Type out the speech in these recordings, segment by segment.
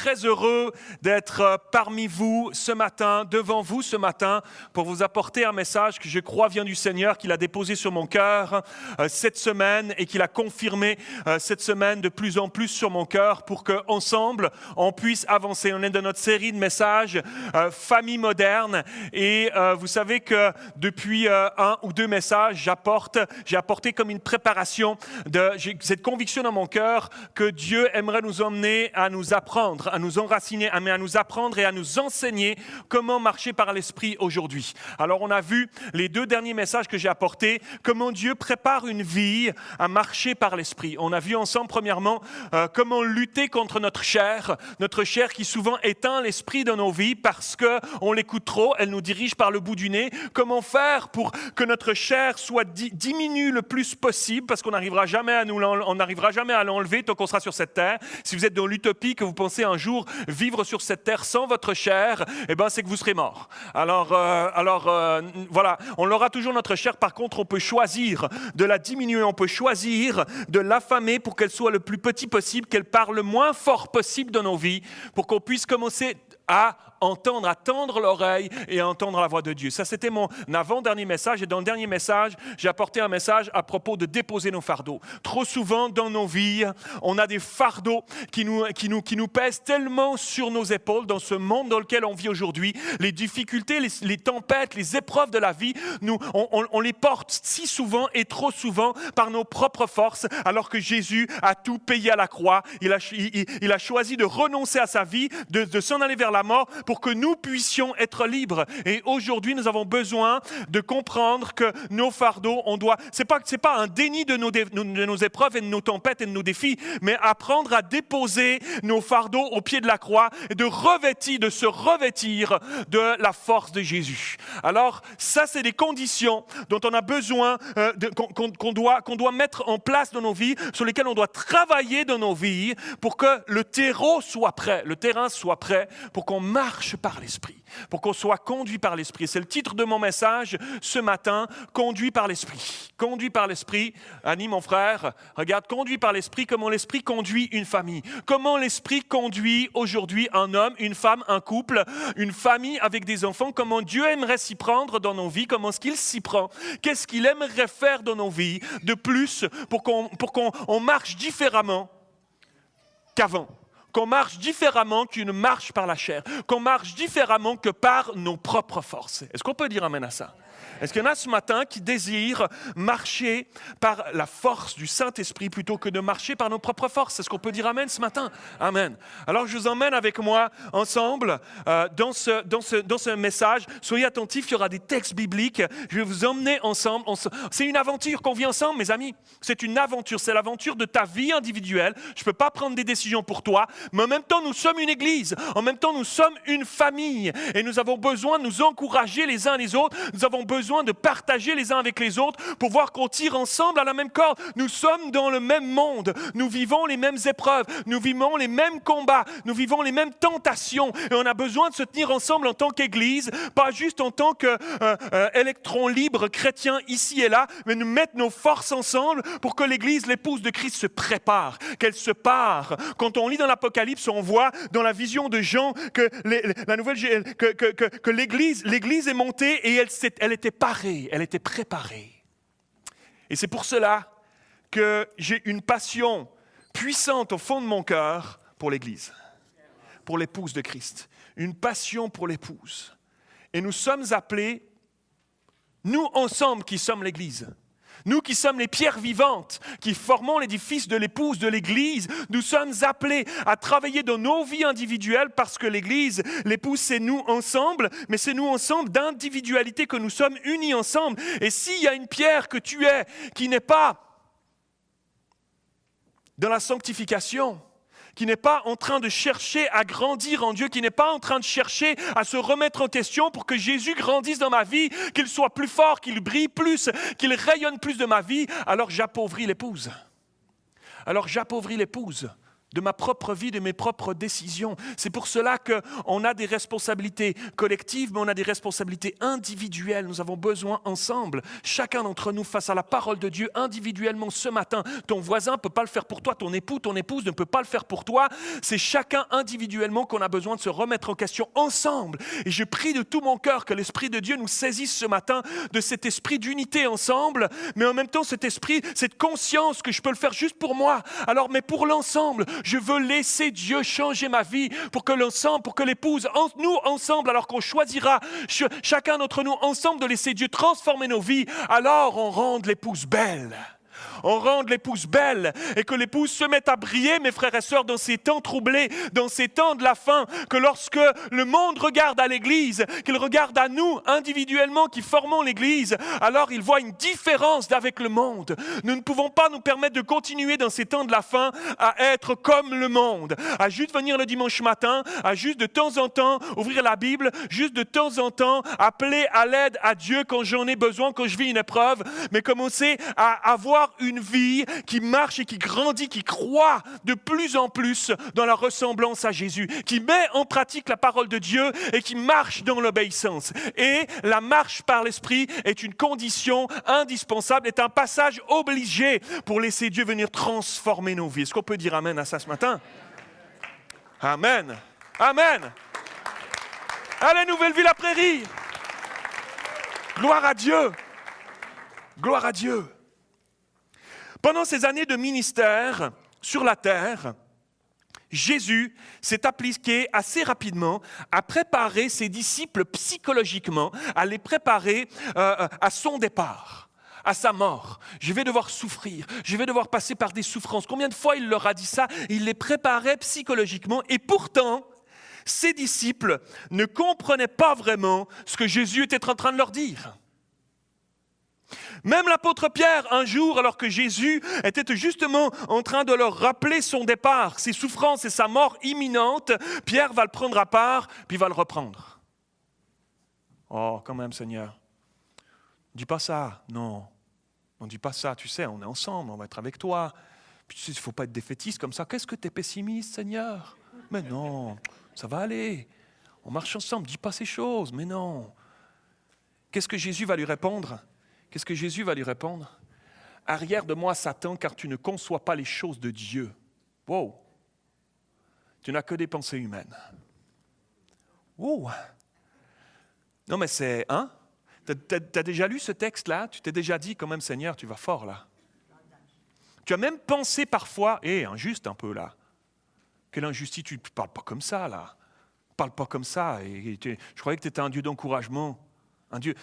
très heureux d'être parmi vous ce matin, devant vous ce matin, pour vous apporter un message que je crois vient du Seigneur, qu'il a déposé sur mon cœur cette semaine et qu'il a confirmé cette semaine de plus en plus sur mon cœur pour qu'ensemble, on puisse avancer. On est dans notre série de messages Famille moderne et vous savez que depuis un ou deux messages, j'ai apporté comme une préparation, j'ai cette conviction dans mon cœur que Dieu aimerait nous emmener à nous apprendre, à nous enraciner, mais à nous apprendre et à nous enseigner comment marcher par l'Esprit aujourd'hui. Alors on a vu les deux derniers messages que j'ai apportés, comment Dieu prépare une vie à marcher par l'Esprit. On a vu ensemble premièrement comment lutter contre notre chair qui souvent éteint l'Esprit dans nos vies parce qu'on l'écoute trop, elle nous dirige par le bout du nez. Comment faire pour que notre chair soit diminue le plus possible parce qu'on n'arrivera jamais à l'enlever tant qu'on sera sur cette terre. Si vous êtes dans l'utopie que vous pensez un jour vivre sur cette terre sans votre chair, eh ben c'est que vous serez mort. Alors voilà, on aura toujours notre chair. Par contre, on peut choisir de la diminuer, on peut choisir de l'affamer pour qu'elle soit le plus petit possible, qu'elle parle le moins fort possible dans nos vies, pour qu'on puisse commencer à tendre l'oreille et à entendre la voix de Dieu. Ça, c'était mon avant-dernier message. Et dans le dernier message, j'ai apporté un message à propos de déposer nos fardeaux. Trop souvent, dans nos vies, on a des fardeaux qui nous pèsent tellement sur nos épaules dans ce monde dans lequel on vit aujourd'hui. Les difficultés, les tempêtes, les épreuves de la vie, on les porte si souvent et trop souvent par nos propres forces, alors que Jésus a tout payé à la croix. Il a choisi de renoncer à sa vie, de s'en aller vers la mort pour que nous puissions être libres. Et aujourd'hui, nous avons besoin de comprendre que nos fardeaux, c'est pas un déni de nos épreuves et de nos tempêtes et de nos défis, mais apprendre à déposer nos fardeaux au pied de la croix et de se revêtir de la force de Jésus. Alors, ça, c'est des conditions dont on a besoin, qu'on doit mettre en place dans nos vies, sur lesquelles on doit travailler dans nos vies pour que le terreau soit prêt, le terrain soit prêt pour qu'on marche par l'Esprit, pour qu'on soit conduit par l'Esprit. C'est le titre de mon message ce matin, conduit par l'Esprit. Conduit par l'Esprit. Annie, mon frère, regarde, conduit par l'Esprit, comment l'Esprit conduit une famille. Comment l'Esprit conduit aujourd'hui un homme, une femme, un couple, une famille avec des enfants. Comment Dieu aimerait s'y prendre dans nos vies, comment est-ce qu'il s'y prend. Qu'est-ce qu'il aimerait faire dans nos vies de plus pour qu'on marche différemment qu'avant. Qu'on marche différemment qu'une marche par la chair, qu'on marche différemment que par nos propres forces. Est-ce qu'on peut dire amen à ça? Est-ce qu'il y en a ce matin qui désirent marcher par la force du Saint-Esprit plutôt que de marcher par nos propres forces? Est-ce qu'on peut dire amen ce matin? Amen. Alors je vous emmène avec moi ensemble dans ce message. Soyez attentifs, il y aura des textes bibliques. Je vais vous emmener ensemble. C'est une aventure qu'on vit ensemble, mes amis. C'est une aventure, c'est l'aventure de ta vie individuelle. Je ne peux pas prendre des décisions pour toi, mais en même temps, nous sommes une église. En même temps, nous sommes une famille. Et nous avons besoin de nous encourager les uns les autres. Nous avons besoin de partager les uns avec les autres pour voir qu'on tire ensemble à la même corde. Nous sommes dans le même monde. Nous vivons les mêmes épreuves. Nous vivons les mêmes combats. Nous vivons les mêmes tentations. Et on a besoin de se tenir ensemble en tant qu'église, pas juste en tant qu'électrons libres chrétiens ici et là, mais nous mettre nos forces ensemble pour que l'église, l'épouse de Christ, se prépare, qu'elle se pare. Quand on lit dans l'Apocalypse, on voit dans la vision de Jean que l'église est montée et elle était parée, elle était préparée. Et c'est pour cela que j'ai une passion puissante au fond de mon cœur pour l'église, pour l'épouse de Christ. Une passion pour l'épouse. Et nous sommes appelés, nous ensemble qui sommes l'église, nous qui sommes les pierres vivantes, qui formons l'édifice de l'épouse de l'Église, nous sommes appelés à travailler dans nos vies individuelles parce que l'Église, l'épouse, c'est nous ensemble, mais c'est nous ensemble d'individualité que nous sommes unis ensemble. Et s'il y a une pierre que tu es qui n'est pas dans la sanctification, qui n'est pas en train de chercher à grandir en Dieu, qui n'est pas en train de chercher à se remettre en question pour que Jésus grandisse dans ma vie, qu'il soit plus fort, qu'il brille plus, qu'il rayonne plus de ma vie, alors j'appauvris l'épouse. de ma propre vie, de mes propres décisions. C'est pour cela qu'on a des responsabilités collectives, mais on a des responsabilités individuelles. Nous avons besoin ensemble, chacun d'entre nous, face à la parole de Dieu, individuellement ce matin. Ton voisin ne peut pas le faire pour toi, ton époux, ton épouse ne peut pas le faire pour toi. C'est chacun individuellement qu'on a besoin de se remettre en question ensemble. Et je prie de tout mon cœur que l'Esprit de Dieu nous saisisse ce matin de cet esprit d'unité ensemble, mais en même temps cet esprit, cette conscience que je peux le faire juste pour moi. Alors, mais pour l'ensemble, je veux laisser Dieu changer ma vie pour que l'ensemble, pour que l'épouse, nous ensemble, alors qu'on choisira chacun d'entre nous ensemble de laisser Dieu transformer nos vies, alors on rende l'épouse belle. On rende l'épouse belle et que l'épouse se mette à briller, mes frères et sœurs, dans ces temps troublés, dans ces temps de la fin, que lorsque le monde regarde à l'Église, qu'il regarde à nous individuellement qui formons l'Église, alors il voit une différence avec le monde. Nous ne pouvons pas nous permettre de continuer dans ces temps de la fin à être comme le monde, à juste venir le dimanche matin, à juste de temps en temps ouvrir la Bible, juste de temps en temps appeler à l'aide à Dieu quand j'en ai besoin, quand je vis une épreuve, mais commencer à avoir une vie qui marche et qui grandit, qui croit de plus en plus dans la ressemblance à Jésus, qui met en pratique la parole de Dieu et qui marche dans l'obéissance. Et la marche par l'Esprit est une condition indispensable, est un passage obligé pour laisser Dieu venir transformer nos vies. Est-ce qu'on peut dire amen à ça ce matin? Amen. Amen. Allez, Nouvelle Vie la Prairie. Gloire à Dieu. Gloire à Dieu. Pendant ces années de ministère sur la terre, Jésus s'est appliqué assez rapidement à préparer ses disciples psychologiquement, à les préparer à son départ, à sa mort. Je vais devoir souffrir, je vais devoir passer par des souffrances. Combien de fois il leur a dit ça? Il les préparait psychologiquement et pourtant, ses disciples ne comprenaient pas vraiment ce que Jésus était en train de leur dire. Même l'apôtre Pierre, un jour, alors que Jésus était justement en train de leur rappeler son départ, ses souffrances et sa mort imminente, Pierre va le prendre à part, puis va le reprendre. Oh, quand même, Seigneur, dis pas ça. Non, on dit pas ça, tu sais, on est ensemble, on va être avec toi. Puis tu sais, il ne faut pas être défaitiste comme ça. Qu'est-ce que tu es pessimiste, Seigneur? Mais non, ça va aller. On marche ensemble, dis pas ces choses, mais non. Qu'est-ce que Jésus va lui répondre? Qu'est-ce que Jésus va lui répondre? Arrière de moi, Satan, car tu ne conçois pas les choses de Dieu. Wow! Tu n'as que des pensées humaines. Wow! Non, mais c'est... Hein? T'as déjà lu ce texte-là? Tu t'es déjà dit, quand même, Seigneur, tu vas fort, là. Tu as même pensé parfois, injuste un peu, là. Quelle injustice, tu ne parles pas comme ça, là. Parle pas comme ça. Je croyais que tu étais un Dieu d'encouragement. Un Dieu...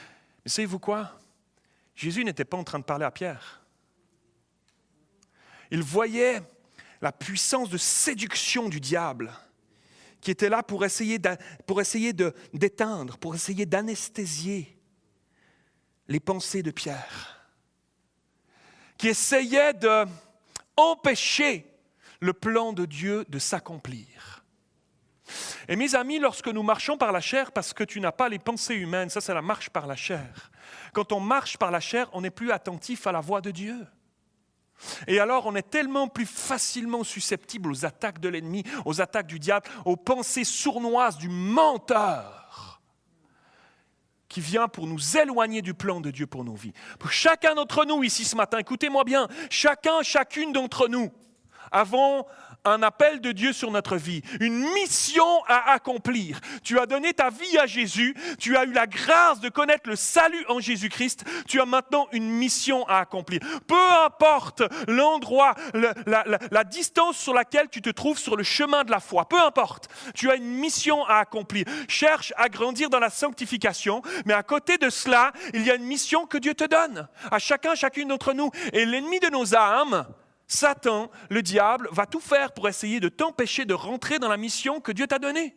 Mais savez-vous quoi? Jésus n'était pas en train de parler à Pierre. Il voyait la puissance de séduction du diable qui était là pour essayer d'éteindre, pour essayer d'anesthésier les pensées de Pierre, qui essayait d'empêcher le plan de Dieu de s'accomplir. Et mes amis, lorsque nous marchons par la chair, parce que tu n'as pas les pensées humaines, ça c'est la marche par la chair. Quand on marche par la chair, on n'est plus attentif à la voix de Dieu. Et alors on est tellement plus facilement susceptible aux attaques de l'ennemi, aux attaques du diable, aux pensées sournoises du menteur qui vient pour nous éloigner du plan de Dieu pour nos vies. Pour chacun d'entre nous ici ce matin, écoutez-moi bien, chacune d'entre nous avons un appel de Dieu sur notre vie, une mission à accomplir. Tu as donné ta vie à Jésus, tu as eu la grâce de connaître le salut en Jésus-Christ, tu as maintenant une mission à accomplir. Peu importe l'endroit, la distance sur laquelle tu te trouves sur le chemin de la foi, peu importe, tu as une mission à accomplir. Cherche à grandir dans la sanctification, mais à côté de cela, il y a une mission que Dieu te donne, à chacune d'entre nous. Et l'ennemi de nos âmes, Satan, le diable, va tout faire pour essayer de t'empêcher de rentrer dans la mission que Dieu t'a donnée.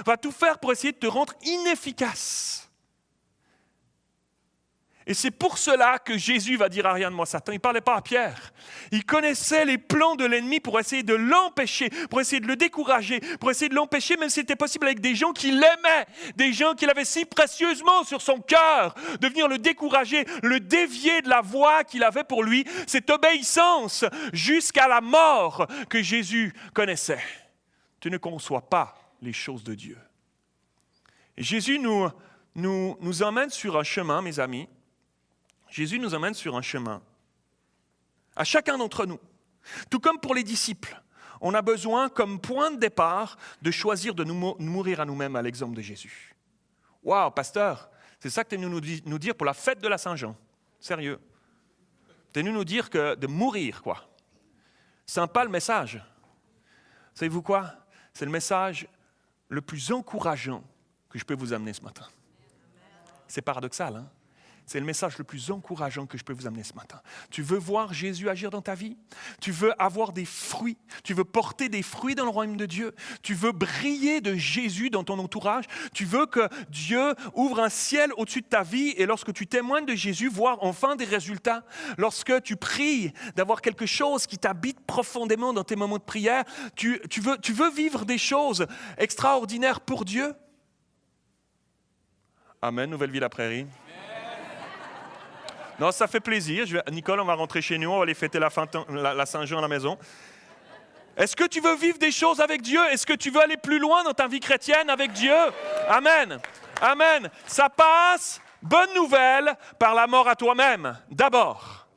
Va tout faire pour essayer de te rendre inefficace. Et c'est pour cela que Jésus va dire Ariane-moi Satan. Il ne parlait pas à Pierre. Il connaissait les plans de l'ennemi pour essayer de l'empêcher, pour essayer de le décourager, pour essayer de l'empêcher, même si c'était possible avec des gens qui l'aimaient, des gens qu'il avait si précieusement sur son cœur, de venir le décourager, le dévier de la voie qu'il avait pour lui, cette obéissance jusqu'à la mort que Jésus connaissait. Tu ne conçois pas les choses de Dieu. Et Jésus nous emmène sur un chemin, mes amis. Jésus nous emmène sur un chemin, à chacun d'entre nous. Tout comme pour les disciples, on a besoin, comme point de départ, de choisir de nous mourir à nous-mêmes à l'exemple de Jésus. Waouh, pasteur, c'est ça que tu es venu nous dire pour la fête de la Saint-Jean. Sérieux. Tu es venu nous dire que de mourir, quoi. Sympa le message. Savez-vous quoi? C'est le message le plus encourageant que je peux vous amener ce matin. C'est paradoxal, hein? C'est le message le plus encourageant que je peux vous amener ce matin. Tu veux voir Jésus agir dans ta vie? Tu veux avoir des fruits? Tu veux porter des fruits dans le royaume de Dieu? Tu veux briller de Jésus dans ton entourage? Tu veux que Dieu ouvre un ciel au-dessus de ta vie et lorsque tu témoignes de Jésus, voir enfin des résultats? Lorsque tu pries d'avoir quelque chose qui t'habite profondément dans tes moments de prière, tu veux vivre des choses extraordinaires pour Dieu? Amen, Nouvelle Vie la Prairie. Non, ça fait plaisir. Nicole, on va rentrer chez nous, on va aller fêter la Saint-Jean à la maison. Est-ce que tu veux vivre des choses avec Dieu? Est-ce que tu veux aller plus loin dans ta vie chrétienne avec Dieu? Amen. Amen. Ça passe, bonne nouvelle, par la mort à toi-même. D'abord,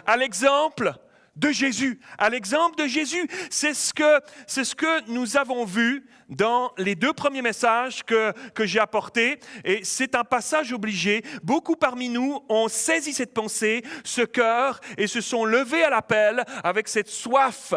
à l'exemple de Jésus. À l'exemple de Jésus, c'est ce que nous avons vu dans les 2 premiers messages que j'ai apportés. Et c'est un passage obligé. Beaucoup parmi nous ont saisi cette pensée, ce cœur, et se sont levés à l'appel avec cette soif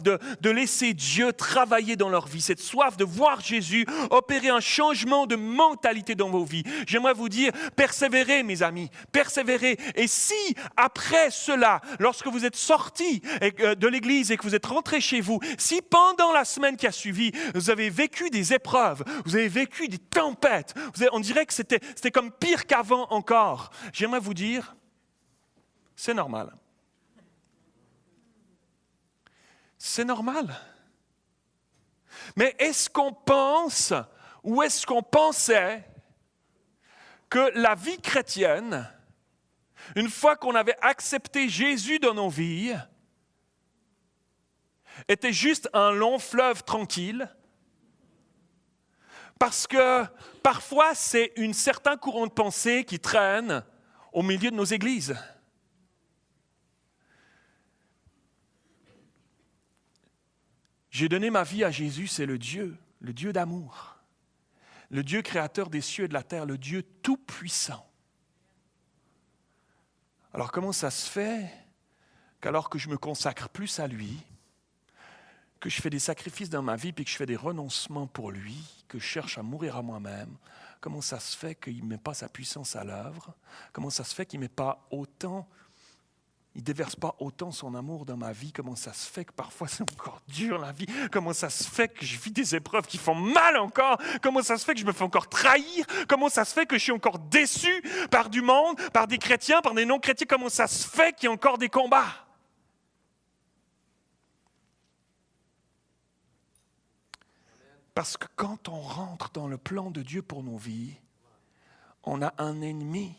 de laisser Dieu travailler dans leur vie, cette soif de voir Jésus opérer un changement de mentalité dans vos vies. J'aimerais vous dire, persévérez mes amis, persévérez. Et si après cela, lorsque vous êtes sortis de l'église et que vous êtes rentrés chez vous, si pendant la semaine qui a suivi, vous avez vécu des épreuves, vous avez vécu des tempêtes, on dirait que c'était comme pire qu'avant encore, j'aimerais vous dire, c'est normal. C'est normal. Mais est-ce qu'on pense, ou est-ce qu'on pensait que la vie chrétienne, une fois qu'on avait accepté Jésus dans nos vies, était juste un long fleuve tranquille? Parce que parfois, c'est un certain courant de pensée qui traîne au milieu de nos églises. J'ai donné ma vie à Jésus, c'est le Dieu d'amour, le Dieu créateur des cieux et de la terre, le Dieu tout-puissant. Alors comment ça se fait qu'alors que je me consacre plus à lui, que je fais des sacrifices dans ma vie, puis que je fais des renoncements pour lui, que je cherche à mourir à moi-même, comment ça se fait qu'il ne met pas sa puissance à l'œuvre? Comment ça se fait qu'il ne déverse pas autant son amour dans ma vie? Comment ça se fait que parfois c'est encore dur la vie? Comment ça se fait que je vis des épreuves qui font mal encore? Comment ça se fait que je me fais encore trahir? Comment ça se fait que je suis encore déçu par du monde, par des chrétiens, par des non-chrétiens? Comment ça se fait qu'il y a encore des combats? Parce que quand on rentre dans le plan de Dieu pour nos vies, on a un ennemi.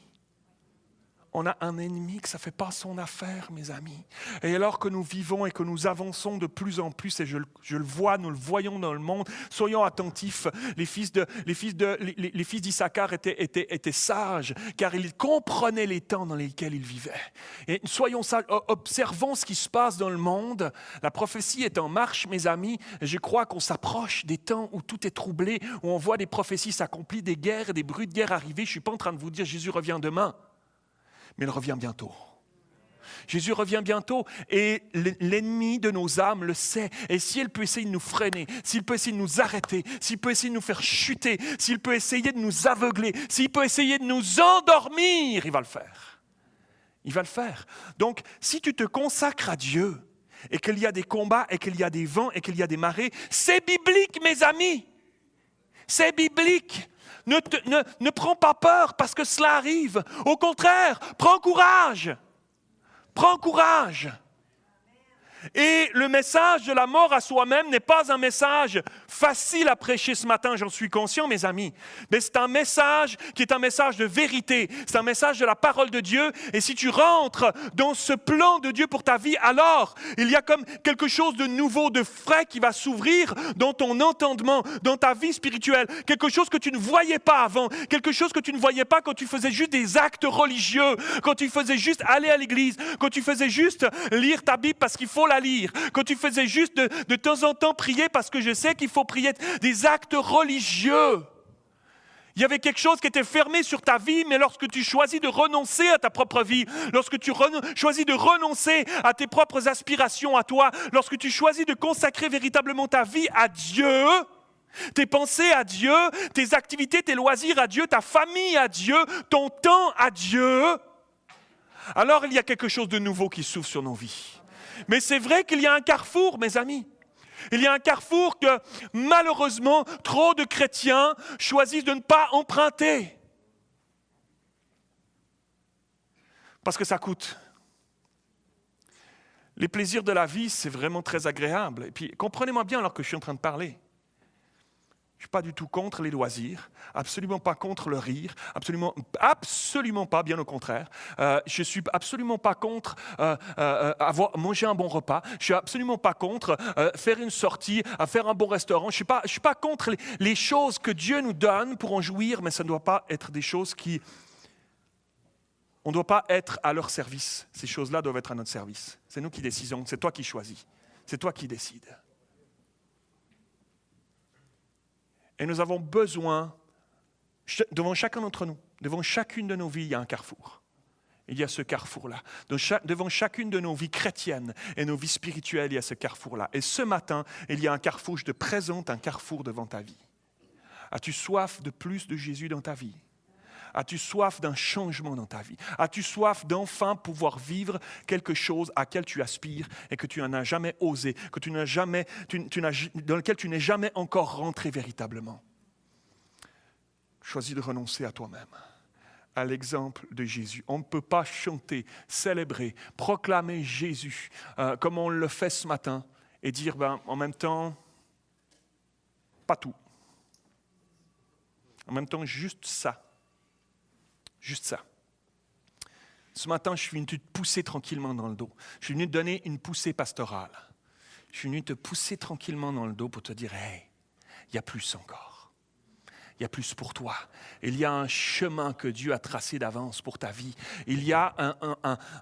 On a un ennemi que ça ne fait pas son affaire, mes amis. Et alors que nous vivons et que nous avançons de plus en plus, et je le vois, nous le voyons dans le monde, soyons attentifs. Les fils d'Issachar étaient sages, car ils comprenaient les temps dans lesquels ils vivaient. Et soyons sages, observons ce qui se passe dans le monde. La prophétie est en marche, mes amis. Et je crois qu'on s'approche des temps où tout est troublé, où on voit des prophéties s'accomplir, des guerres et des bruits de guerre arriver. Je ne suis pas en train de vous dire Jésus revient demain. Mais il revient bientôt. Jésus revient bientôt et l'ennemi de nos âmes le sait. Et s'il peut essayer de nous freiner, s'il peut essayer de nous arrêter, s'il peut essayer de nous faire chuter, s'il peut essayer de nous aveugler, s'il peut essayer de nous endormir, il va le faire. Il va le faire. Donc, si tu te consacres à Dieu et qu'il y a des combats et qu'il y a des vents et qu'il y a des marées, c'est biblique, mes amis. C'est biblique. Ne prends pas peur parce que cela arrive. Au contraire, prends courage. Prends courage. Et le message de la mort à soi-même n'est pas un message facile à prêcher ce matin, j'en suis conscient, mes amis. Mais c'est un message qui est un message de vérité. C'est un message de la parole de Dieu. Et si tu rentres dans ce plan de Dieu pour ta vie, alors il y a comme quelque chose de nouveau, de frais qui va s'ouvrir dans ton entendement, dans ta vie spirituelle. Quelque chose que tu ne voyais pas avant. Quelque chose que tu ne voyais pas quand tu faisais juste des actes religieux, quand tu faisais juste aller à l'église, quand tu faisais juste lire ta Bible parce qu'il faut la lire, quand tu faisais juste de temps en temps prier parce que je sais qu'il faut prier, des actes religieux. Il y avait quelque chose qui était fermé sur ta vie, mais lorsque tu choisis de renoncer à ta propre vie, lorsque tu choisis de renoncer à tes propres aspirations à toi, lorsque tu choisis de consacrer véritablement ta vie à Dieu, tes pensées à Dieu, tes activités, tes loisirs à Dieu, ta famille à Dieu, ton temps à Dieu, alors il y a quelque chose de nouveau qui s'ouvre sur nos vies. Mais c'est vrai qu'il y a un carrefour, mes amis. Il y a un carrefour que, malheureusement, trop de chrétiens choisissent de ne pas emprunter. Parce que ça coûte. Les plaisirs de la vie, c'est vraiment très agréable. Et puis, comprenez-moi bien alors que je suis en train de parler. Je ne suis pas du tout contre les loisirs, absolument pas contre le rire, absolument pas, bien au contraire. Je ne suis absolument pas contre manger un bon repas. Je ne suis absolument pas contre faire une sortie, faire un bon restaurant. Je ne suis pas contre les choses que Dieu nous donne pour en jouir, mais ça ne doit pas être des choses qui... On ne doit pas être à leur service. Ces choses-là doivent être à notre service. C'est nous qui décidons, c'est toi qui choisis, c'est toi qui décides. Et nous avons besoin, devant chacun d'entre nous, devant chacune de nos vies, il y a un carrefour. Il y a ce carrefour-là. Devant chacune de nos vies chrétiennes et nos vies spirituelles, il y a ce carrefour-là. Et ce matin, il y a un carrefour, je te présente un carrefour devant ta vie. As-tu soif de plus de Jésus dans ta vie? As-tu soif d'un changement dans ta vie? As-tu soif d'enfin pouvoir vivre quelque chose à laquelle tu aspires et que tu n'as jamais osé, que dans lequel tu n'es jamais encore rentré véritablement? Choisis de renoncer à toi-même, à l'exemple de Jésus. On ne peut pas chanter, célébrer, proclamer Jésus comme on le fait ce matin et dire en même temps, pas tout. En même temps, juste ça. Juste ça. Ce matin, je suis venu te pousser tranquillement dans le dos. Je suis venu te donner une poussée pastorale. Je suis venu te pousser tranquillement dans le dos pour te dire, hey, il y a plus encore. Il y a plus pour toi. Il y a un chemin que Dieu a tracé d'avance pour ta vie. Il y a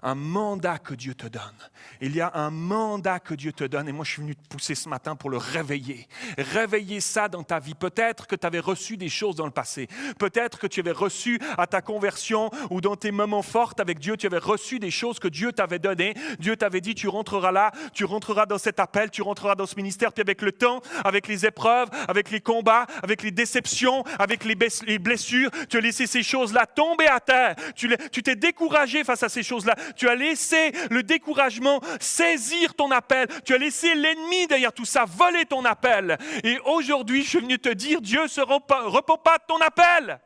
un mandat que Dieu te donne. Il y a un mandat que Dieu te donne. Et moi, je suis venu te pousser ce matin pour le réveiller. Réveiller ça dans ta vie. Peut-être que tu avais reçu des choses dans le passé. Peut-être que tu avais reçu à ta conversion ou dans tes moments forts avec Dieu, tu avais reçu des choses que Dieu t'avait données. Dieu t'avait dit, tu rentreras là, tu rentreras dans cet appel, tu rentreras dans ce ministère. Puis avec le temps, avec les épreuves, avec les combats, avec les déceptions, avec les blessures, tu as laissé ces choses-là tomber à terre. Tu t'es découragé face à ces choses-là. Tu as laissé le découragement saisir ton appel. Tu as laissé l'ennemi derrière tout ça voler ton appel. Et aujourd'hui, je suis venu te dire, Dieu ne se repent pas de ton appel.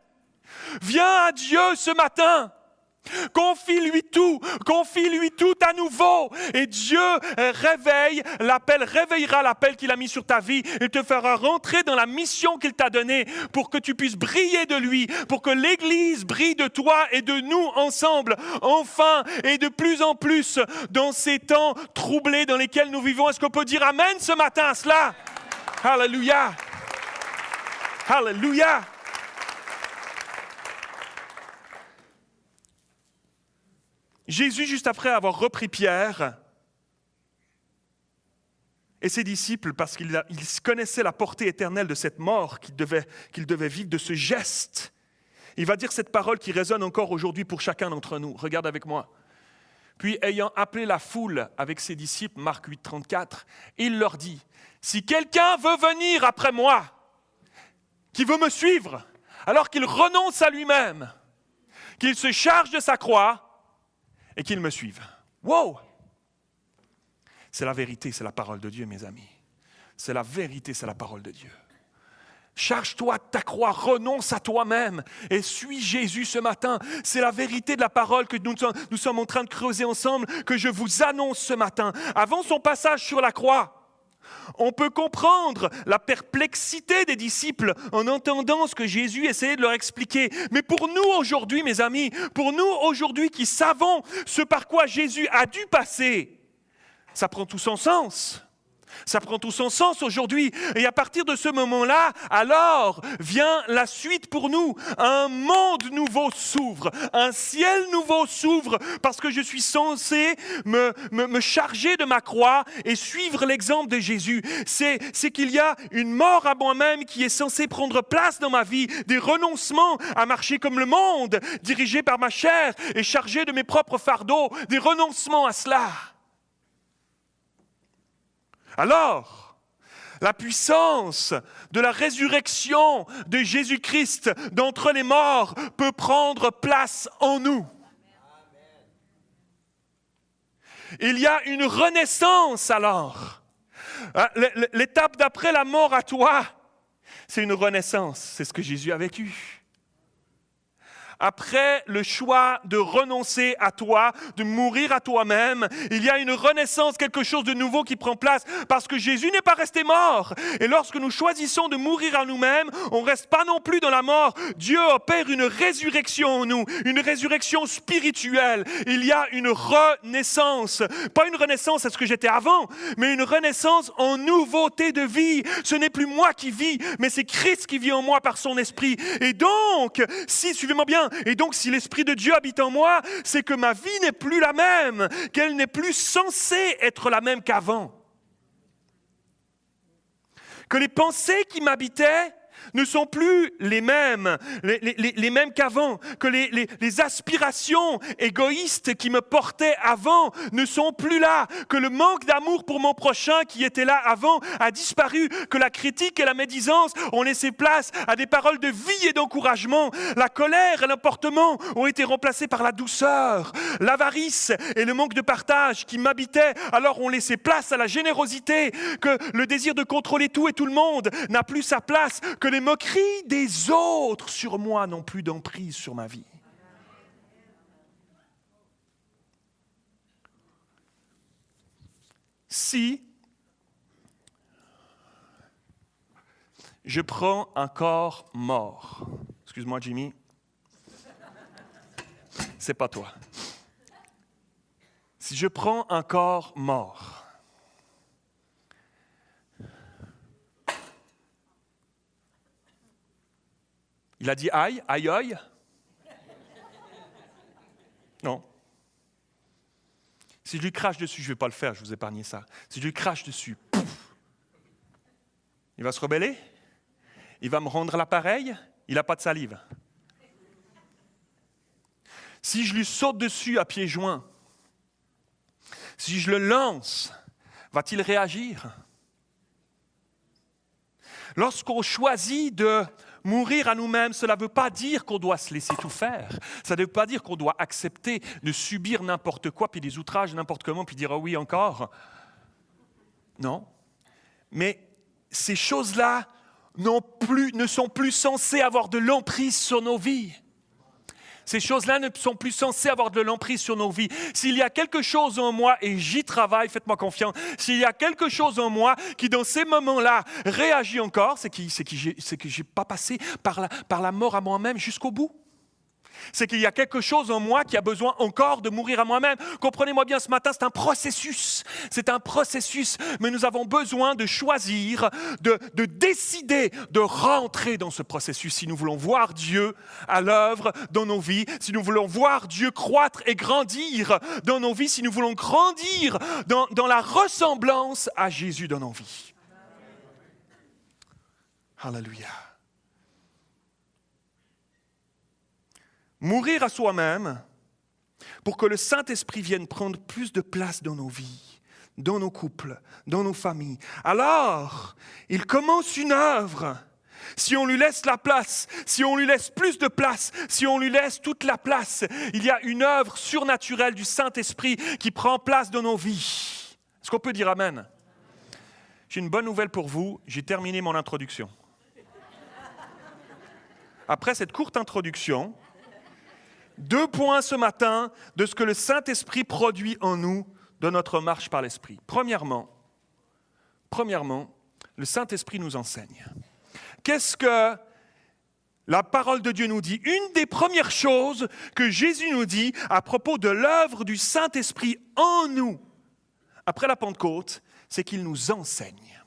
Viens à Dieu ce matin. Confie-lui tout à nouveau. Et Dieu réveillera l'appel qu'il a mis sur ta vie et te fera rentrer dans la mission qu'il t'a donnée pour que tu puisses briller de lui, pour que l'Église brille de toi et de nous ensemble, enfin et de plus en plus dans ces temps troublés dans lesquels nous vivons. Est-ce qu'on peut dire Amen ce matin à cela? Alléluia! Alléluia! Jésus, juste après avoir repris Pierre et ses disciples, parce qu'il connaissait la portée éternelle de cette mort qu'il devait vivre, de ce geste, il va dire cette parole qui résonne encore aujourd'hui pour chacun d'entre nous. Regarde avec moi. Puis, ayant appelé la foule avec ses disciples, Marc 8, 34, il leur dit, « Si quelqu'un veut venir après moi, qui veut me suivre, alors qu'il renonce à lui-même, qu'il se charge de sa croix, et qu'ils me suivent. » Wow! C'est la vérité, c'est la parole de Dieu, mes amis. C'est la vérité, c'est la parole de Dieu. Charge-toi de ta croix, renonce à toi-même et suis Jésus ce matin. C'est la vérité de la parole que nous sommes en train de creuser ensemble, que je vous annonce ce matin. Avant son passage sur la croix, on peut comprendre la perplexité des disciples en entendant ce que Jésus essayait de leur expliquer. Mais pour nous aujourd'hui, mes amis, pour nous aujourd'hui qui savons ce par quoi Jésus a dû passer, ça prend tout son sens. Ça prend tout son sens aujourd'hui. Et à partir de ce moment-là, alors vient la suite pour nous. Un monde nouveau s'ouvre, un ciel nouveau s'ouvre, parce que je suis censé me charger de ma croix et suivre l'exemple de Jésus. C'est qu'il y a une mort à moi-même qui est censée prendre place dans ma vie, des renoncements à marcher comme le monde, dirigé par ma chair et chargé de mes propres fardeaux, des renoncements à cela. Alors, la puissance de la résurrection de Jésus-Christ d'entre les morts peut prendre place en nous. Il y a une renaissance alors. L'étape d'après la mort à toi, c'est une renaissance. C'est ce que Jésus a vécu. Après le choix de renoncer à toi, de mourir à toi-même, il y a une renaissance, quelque chose de nouveau qui prend place parce que Jésus n'est pas resté mort. Et lorsque nous choisissons de mourir à nous-mêmes, on ne reste pas non plus dans la mort. Dieu opère une résurrection en nous, une résurrection spirituelle. Il y a une renaissance. Pas une renaissance à ce que j'étais avant, mais une renaissance en nouveauté de vie. Ce n'est plus moi qui vis, mais c'est Christ qui vit en moi par son esprit. Et donc, suivez-moi bien, et donc, si l'Esprit de Dieu habite en moi, c'est que ma vie n'est plus la même, qu'elle n'est plus censée être la même qu'avant. Que les pensées qui m'habitaient ne sont plus les mêmes qu'avant, que les aspirations égoïstes qui me portaient avant ne sont plus là, que le manque d'amour pour mon prochain qui était là avant a disparu, que la critique et la médisance ont laissé place à des paroles de vie et d'encouragement, la colère et l'emportement ont été remplacés par la douceur, l'avarice et le manque de partage qui m'habitaient alors ont laissé place à la générosité, que le désir de contrôler tout et tout le monde n'a plus sa place, que les moqueries des autres sur moi n'ont plus d'emprise sur ma vie. Si je prends un corps mort, excuse-moi Jimmy, c'est pas toi. Si je prends un corps mort, il a dit aïe, aïe, aïe. Non. Si je lui crache dessus, je ne vais pas le faire, je vous épargne ça. Si je lui crache dessus, pouf, il va se rebeller, il va me rendre l'appareil, il n'a pas de salive. Si je lui saute dessus à pieds joints, si je le lance, va-t-il réagir? Lorsqu'on choisit de mourir à nous-mêmes, cela ne veut pas dire qu'on doit se laisser tout faire. Ça ne veut pas dire qu'on doit accepter de subir n'importe quoi, puis des outrages n'importe comment, puis dire « oh oui, encore ». Non. Mais ces choses-là ne sont plus censées avoir de l'emprise sur nos vies. Ces choses-là ne sont plus censées avoir de l'emprise sur nos vies. S'il y a quelque chose en moi, et j'y travaille, faites-moi confiance, s'il y a quelque chose en moi qui, dans ces moments-là, réagit encore, c'est que je n'ai pas passé par la mort à moi-même jusqu'au bout. C'est qu'il y a quelque chose en moi qui a besoin encore de mourir à moi-même. Comprenez-moi bien, ce matin, c'est un processus. C'est un processus, mais nous avons besoin de choisir, de décider, de rentrer dans ce processus si nous voulons voir Dieu à l'œuvre dans nos vies, si nous voulons voir Dieu croître et grandir dans nos vies, si nous voulons grandir dans la ressemblance à Jésus dans nos vies. Alléluia. Mourir à soi-même pour que le Saint-Esprit vienne prendre plus de place dans nos vies, dans nos couples, dans nos familles. Alors, il commence une œuvre. Si on lui laisse la place, si on lui laisse plus de place, si on lui laisse toute la place, il y a une œuvre surnaturelle du Saint-Esprit qui prend place dans nos vies. Est-ce qu'on peut dire Amen? J'ai une bonne nouvelle pour vous, j'ai terminé mon introduction. après cette courte introduction, 2 points ce matin de ce que le Saint-Esprit produit en nous de notre marche par l'Esprit. Premièrement, le Saint-Esprit nous enseigne. Qu'est-ce que la parole de Dieu nous dit? Une des premières choses que Jésus nous dit à propos de l'œuvre du Saint-Esprit en nous, après la Pentecôte, c'est qu'il nous enseigne.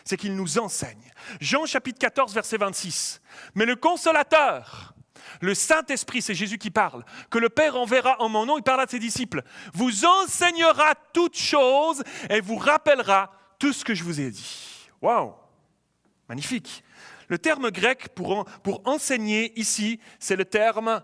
C'est qu'il nous enseigne. Jean chapitre 14, verset 26. Mais le Consolateur, le Saint-Esprit, c'est Jésus qui parle, que le Père enverra en mon nom, il parle à ses disciples, vous enseignera toutes choses et vous rappellera tout ce que je vous ai dit. Waouh! Magnifique. Le terme grec pour enseigner ici, c'est le terme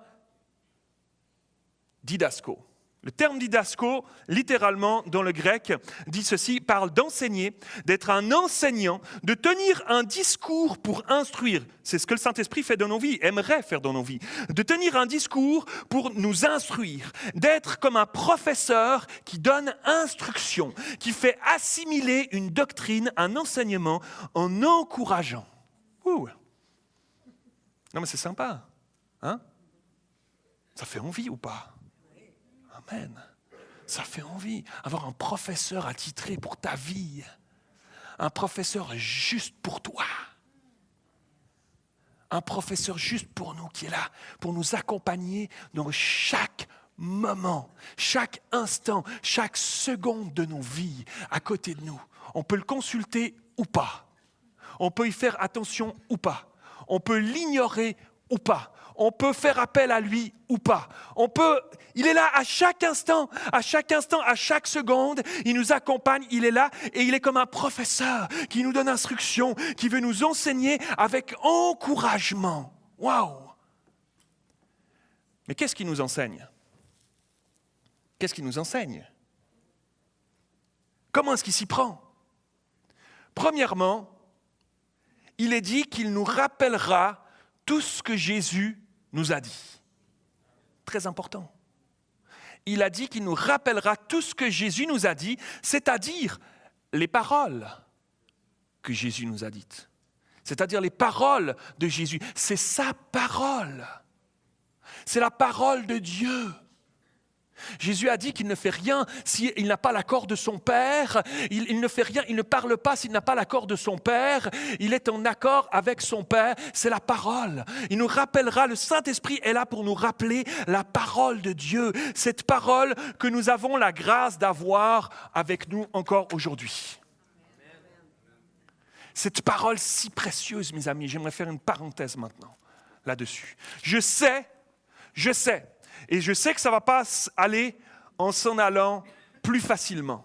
didasko. Le terme didasko, littéralement dans le grec, dit ceci, parle d'enseigner, d'être un enseignant, de tenir un discours pour instruire. C'est ce que le Saint-Esprit fait dans nos vies, aimerait faire dans nos vies. De tenir un discours pour nous instruire, d'être comme un professeur qui donne instruction, qui fait assimiler une doctrine, un enseignement en encourageant. Ouh. Non mais c'est sympa, hein? Ça fait envie ou pas? Amen. Ça fait envie. Avoir un professeur attitré pour ta vie. Un professeur juste pour toi. Un professeur juste pour nous qui est là, pour nous accompagner dans chaque moment, chaque instant, chaque seconde de nos vies à côté de nous. On peut le consulter ou pas. On peut y faire attention ou pas. On peut l'ignorer ou pas. On peut faire appel à lui ou pas. Il est là à chaque instant, à chaque seconde. Il nous accompagne, il est là et il est comme un professeur qui nous donne instruction, qui veut nous enseigner avec encouragement. Waouh! Mais qu'est-ce qu'il nous enseigne? Qu'est-ce qu'il nous enseigne? Comment est-ce qu'il s'y prend? Premièrement, il est dit qu'il nous rappellera tout ce que Jésus nous a dit. Très important. Il a dit qu'il nous rappellera tout ce que Jésus nous a dit, c'est-à-dire les paroles que Jésus nous a dites. C'est-à-dire les paroles de Jésus. C'est sa parole. C'est la parole de Dieu. Jésus a dit qu'il ne fait rien s'il n'a pas l'accord de son Père. Il ne fait rien, il ne parle pas s'il n'a pas l'accord de son Père. Il est en accord avec son Père. C'est la parole. Il nous rappellera, le Saint-Esprit est là pour nous rappeler la parole de Dieu. Cette parole que nous avons la grâce d'avoir avec nous encore aujourd'hui. Cette parole si précieuse, mes amis. J'aimerais faire une parenthèse maintenant là-dessus. Je sais, et je sais que ça ne va pas aller en s'en allant plus facilement,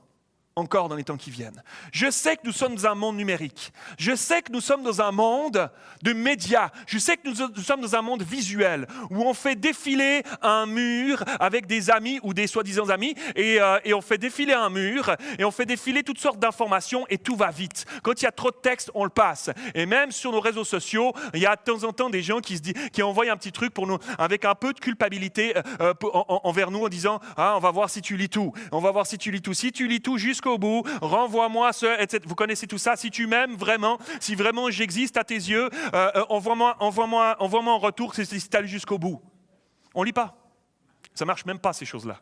encore dans les temps qui viennent. Je sais que nous sommes dans un monde numérique. Je sais que nous sommes dans un monde de médias. Je sais que nous sommes dans un monde visuel où on fait défiler un mur avec des amis ou des soi-disant amis et on fait défiler un mur et on fait défiler toutes sortes d'informations et tout va vite. Quand il y a trop de texte, on le passe. Et même sur nos réseaux sociaux, il y a de temps en temps des gens qui envoient un petit truc pour nous avec un peu de culpabilité envers nous en disant « Ah, on va voir si tu lis tout. On va voir si tu lis tout. Si tu lis tout jusqu'au bout, renvoie-moi ce, etc. » Vous connaissez tout ça. Si tu m'aimes vraiment, si vraiment j'existe à tes yeux, envoie-moi en retour si tu as lu jusqu'au bout. On ne lit pas. Ça ne marche même pas, ces choses-là.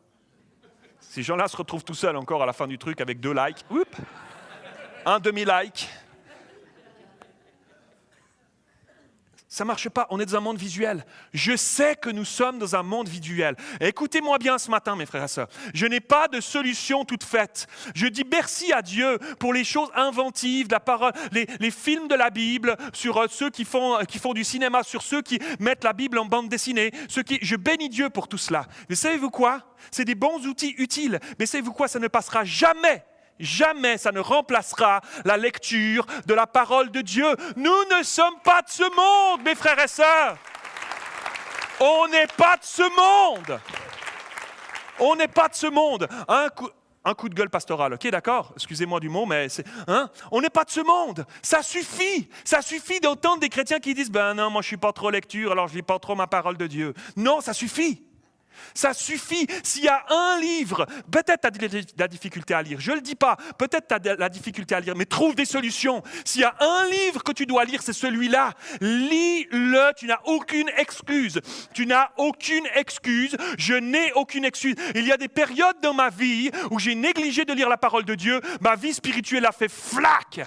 Ces gens-là se retrouvent tout seuls encore à la fin du truc avec 2 likes. Oups, un demi-like. Ça ne marche pas, on est dans un monde visuel. Je sais que nous sommes dans un monde visuel. Écoutez-moi bien ce matin, mes frères et sœurs. Je n'ai pas de solution toute faite. Je dis merci à Dieu pour les choses inventives, la parole, les films de la Bible, sur ceux qui font du cinéma, sur ceux qui mettent la Bible en bande dessinée. Je bénis Dieu pour tout cela. Mais savez-vous quoi? C'est des bons outils utiles. Mais savez-vous quoi? Ça ne passera jamais. Jamais ça ne remplacera la lecture de la parole de Dieu. Nous ne sommes pas de ce monde, mes frères et sœurs. On n'est pas de ce monde. On n'est pas de ce monde. Un coup de gueule pastoral, ok, d'accord? Excusez-moi du mot, mais on n'est pas de ce monde. Ça suffit d'entendre des chrétiens qui disent « Ben non, moi je ne suis pas trop lecture, alors je ne lis pas trop ma parole de Dieu. » Non, ça suffit. Ça suffit. S'il y a un livre, peut-être tu as de la difficulté à lire, je ne le dis pas, peut-être tu as de la difficulté à lire, mais trouve des solutions. S'il y a un livre que tu dois lire, c'est celui-là. Lis-le, tu n'as aucune excuse. Tu n'as aucune excuse, je n'ai aucune excuse. Il y a des périodes dans ma vie où j'ai négligé de lire la parole de Dieu, ma vie spirituelle a fait flac.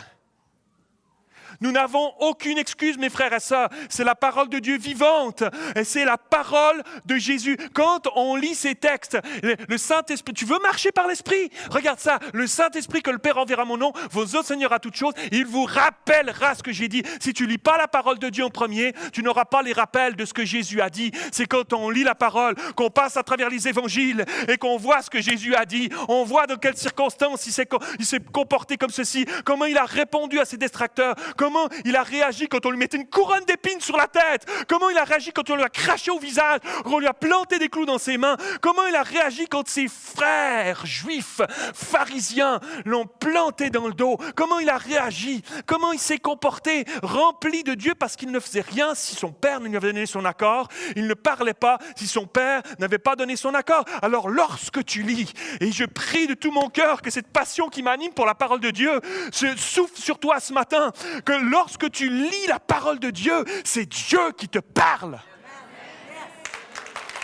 Nous n'avons aucune excuse, mes frères et sœurs. C'est la parole de Dieu vivante. Et c'est la parole de Jésus. Quand on lit ces textes, le Saint-Esprit, tu veux marcher par l'Esprit? Regarde ça. Le Saint-Esprit que le Père enverra mon nom, vous enseignera toutes choses. Il vous rappellera ce que j'ai dit. Si tu ne lis pas la parole de Dieu en premier, tu n'auras pas les rappels de ce que Jésus a dit. C'est quand on lit la parole, qu'on passe à travers les évangiles et qu'on voit ce que Jésus a dit. On voit dans quelles circonstances il s'est comporté comme ceci, comment il a répondu à ses détracteurs, comment il a réagi quand on lui mettait une couronne d'épines sur la tête, comment il a réagi quand on lui a craché au visage, quand on lui a planté des clous dans ses mains, comment il a réagi quand ses frères juifs, pharisiens, l'ont planté dans le dos, comment il a réagi, comment il s'est comporté, rempli de Dieu parce qu'il ne faisait rien si son père ne lui avait donné son accord, il ne parlait pas si son père n'avait pas donné son accord. Alors lorsque tu lis, et je prie de tout mon cœur que cette passion qui m'anime pour la parole de Dieu se souffle sur toi ce matin, que lorsque tu lis la parole de Dieu, c'est Dieu qui te parle.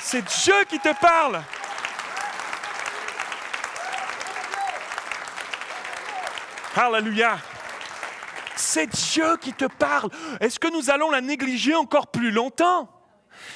C'est Dieu qui te parle. Alléluia. C'est Dieu qui te parle. Est-ce que nous allons la négliger encore plus longtemps?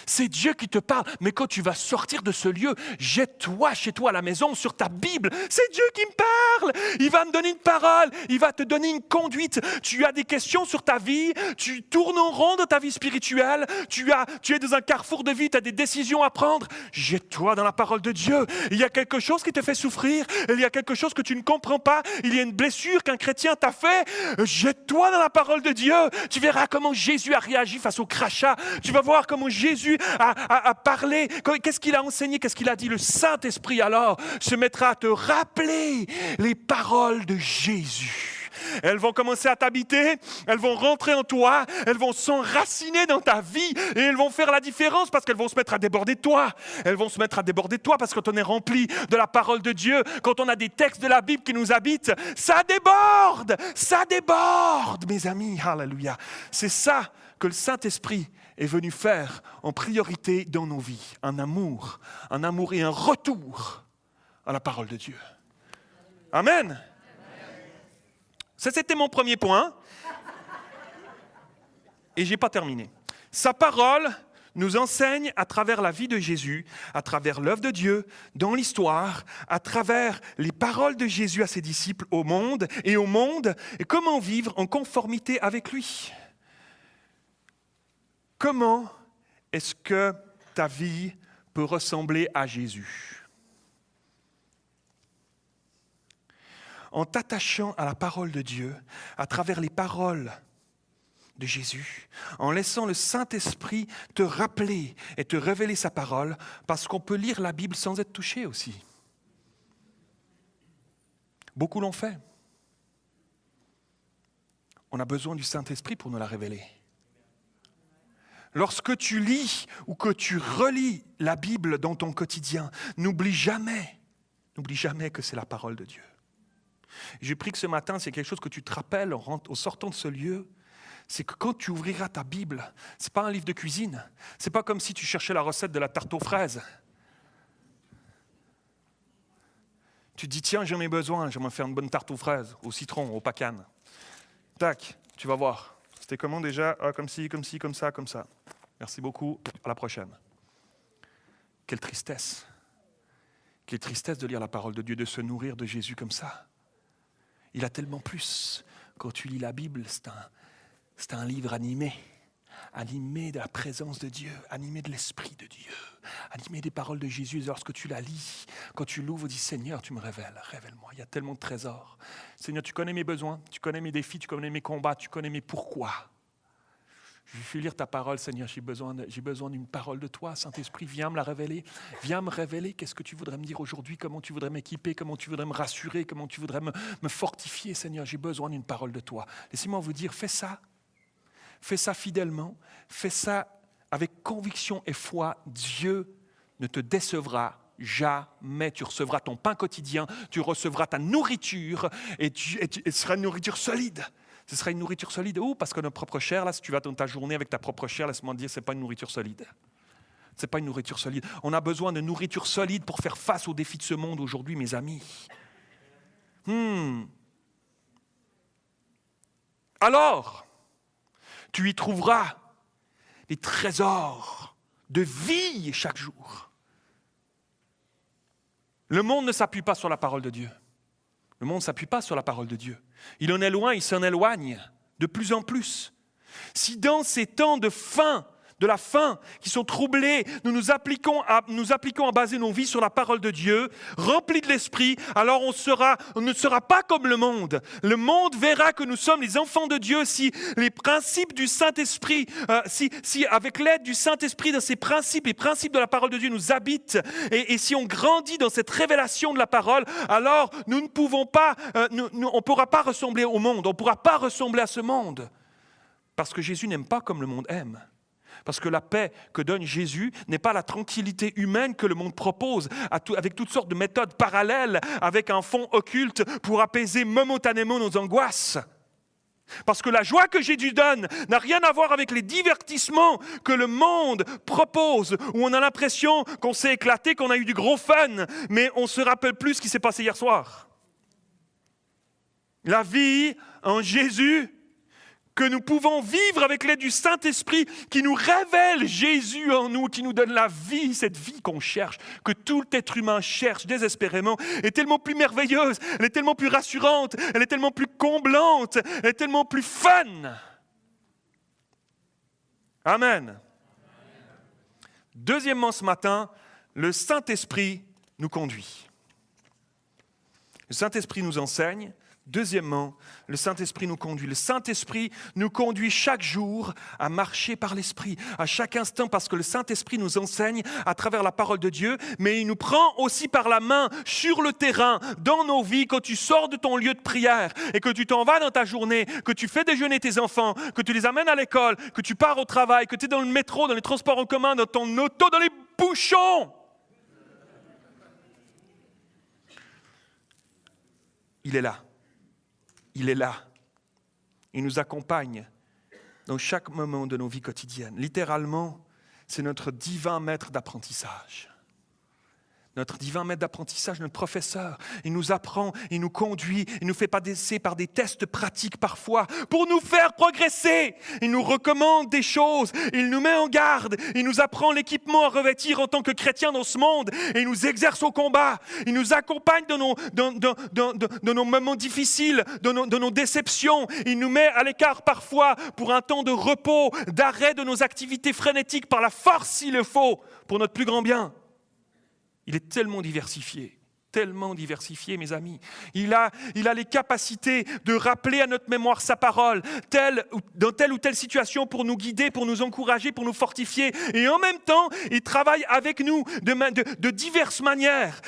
C'est Dieu qui te parle. Mais quand tu vas sortir de ce lieu, jette-toi chez toi à la maison sur ta Bible. C'est Dieu qui me parle. Il va me donner une parole. Il va te donner une conduite. Tu as des questions sur ta vie. Tu tournes en rond dans ta vie spirituelle. Tu es dans un carrefour de vie. Tu as des décisions à prendre. Jette-toi dans la parole de Dieu. Il y a quelque chose qui te fait souffrir. Il y a quelque chose que tu ne comprends pas. Il y a une blessure qu'un chrétien t'a fait. Jette-toi dans la parole de Dieu. Tu verras comment Jésus a réagi face au crachat. Tu vas voir comment Jésus a parlé, qu'est-ce qu'il a enseigné, qu'est-ce qu'il a dit. Le Saint-Esprit alors se mettra à te rappeler les paroles de Jésus. Elles vont commencer à t'habiter, elles vont rentrer en toi, elles vont s'enraciner dans ta vie et elles vont faire la différence parce qu'elles vont se mettre à déborder de toi. Elles vont se mettre à déborder de toi parce que quand on est rempli de la parole de Dieu, quand on a des textes de la Bible qui nous habitent, ça déborde, mes amis. Alléluia. C'est ça que le Saint-Esprit est venu faire en priorité dans nos vies. Un amour et un retour à la parole de Dieu. Amen. Ça, c'était mon premier point. Et je n'ai pas terminé. Sa parole nous enseigne à travers la vie de Jésus, à travers l'œuvre de Dieu, dans l'histoire, à travers les paroles de Jésus à ses disciples au monde, et comment vivre en conformité avec lui. Comment est-ce que ta vie peut ressembler à Jésus? En t'attachant à la parole de Dieu, à travers les paroles de Jésus, en laissant le Saint-Esprit te rappeler et te révéler sa parole, parce qu'on peut lire la Bible sans être touché aussi. Beaucoup l'ont fait. On a besoin du Saint-Esprit pour nous la révéler. Lorsque tu lis ou que tu relis la Bible dans ton quotidien, n'oublie jamais que c'est la parole de Dieu. Je prie que ce matin, c'est quelque chose que tu te rappelles en sortant de ce lieu, c'est que quand tu ouvriras ta Bible, ce n'est pas un livre de cuisine, ce n'est pas comme si tu cherchais la recette de la tarte aux fraises. Tu te dis, tiens, j'en ai besoin, j'aimerais faire une bonne tarte aux fraises, au citron, au pacane. Tac, tu vas voir. C'était comment déjà? Comme ci, comme ci, comme ça, comme ça. Merci beaucoup, à la prochaine. Quelle tristesse. Quelle tristesse de lire la parole de Dieu, de se nourrir de Jésus comme ça. Il a tellement plus. Quand tu lis la Bible, c'est un livre animé de la présence de Dieu, animé de l'Esprit de Dieu, animé des paroles de Jésus. Et lorsque tu la lis, quand tu l'ouvres, dis Seigneur, tu me révèle-moi. Il y a tellement de trésors. Seigneur, tu connais mes besoins, tu connais mes défis, tu connais mes combats, tu connais mes pourquoi. Je veux lire ta parole, Seigneur, j'ai besoin d'une parole de toi. Saint-Esprit, viens me la révéler. Viens me révéler qu'est-ce que tu voudrais me dire aujourd'hui, comment tu voudrais m'équiper, comment tu voudrais me rassurer, comment tu voudrais me fortifier. Seigneur, j'ai besoin d'une parole de toi. Laissez-moi vous dire, fais ça. Fais ça fidèlement. Fais ça avec conviction et foi. Dieu ne te décevra jamais. Tu recevras ton pain quotidien, tu recevras ta nourriture et ce sera une nourriture solide. Ce sera une nourriture solide. Parce que notre propre chair, là, si tu vas dans ta journée avec ta propre chair, laisse-moi te dire, ce n'est pas une nourriture solide. Ce n'est pas une nourriture solide. On a besoin de nourriture solide pour faire face aux défis de ce monde aujourd'hui, mes amis. Alors, tu y trouveras des trésors de vie chaque jour. Le monde ne s'appuie pas sur la parole de Dieu. Le monde ne s'appuie pas sur la parole de Dieu. Il en est loin, il s'en éloigne de plus en plus. Si dans ces temps de la faim, qui sont troublés, nous nous appliquons à baser nos vies sur la parole de Dieu, remplis de l'Esprit, alors on ne sera pas comme le monde. Le monde verra que nous sommes les enfants de Dieu si les principes du Saint-Esprit, si avec l'aide du Saint-Esprit, dans ces principes, les principes de la parole de Dieu nous habitent, et si on grandit dans cette révélation de la parole, alors nous ne pouvons pas, on ne pourra pas ressembler au monde, on ne pourra pas ressembler à ce monde, parce que Jésus n'aime pas comme le monde aime. Parce que la paix que donne Jésus n'est pas la tranquillité humaine que le monde propose, avec toutes sortes de méthodes parallèles, avec un fond occulte pour apaiser momentanément nos angoisses. Parce que la joie que Jésus donne n'a rien à voir avec les divertissements que le monde propose, où on a l'impression qu'on s'est éclaté, qu'on a eu du gros fun, mais on ne se rappelle plus ce qui s'est passé hier soir. La vie en Jésus, que nous pouvons vivre avec l'aide du Saint-Esprit qui nous révèle Jésus en nous, qui nous donne la vie, cette vie qu'on cherche, que tout être humain cherche désespérément, est tellement plus merveilleuse, elle est tellement plus rassurante, elle est tellement plus comblante, elle est tellement plus fun. Amen. Deuxièmement, ce matin, le Saint-Esprit nous conduit. Le Saint-Esprit nous enseigne. Deuxièmement, le Saint-Esprit nous conduit. Le Saint-Esprit nous conduit chaque jour à marcher par l'Esprit, à chaque instant, parce que le Saint-Esprit nous enseigne à travers la parole de Dieu, mais il nous prend aussi par la main sur le terrain, dans nos vies, quand tu sors de ton lieu de prière et que tu t'en vas dans ta journée, que tu fais déjeuner tes enfants, que tu les amènes à l'école, que tu pars au travail, que tu es dans le métro, dans les transports en commun, dans ton auto, dans les bouchons. Il est là. Il est là. Il nous accompagne dans chaque moment de nos vies quotidiennes. Littéralement, c'est notre divin maître d'apprentissage. Notre divin maître d'apprentissage, notre professeur, il nous apprend, il nous conduit, il nous fait passer par des tests pratiques parfois pour nous faire progresser. Il nous recommande des choses, il nous met en garde, il nous apprend l'équipement à revêtir en tant que chrétien dans ce monde et il nous exerce au combat. Il nous accompagne dans nos moments difficiles, dans nos déceptions. Il nous met à l'écart parfois pour un temps de repos, d'arrêt de nos activités frénétiques par la force s'il le faut, pour notre plus grand bien. Il est tellement diversifié, mes amis. Il a les capacités de rappeler à notre mémoire sa parole, dans telle ou telle situation pour nous guider, pour nous encourager, pour nous fortifier. Et en même temps, il travaille avec nous de diverses manières.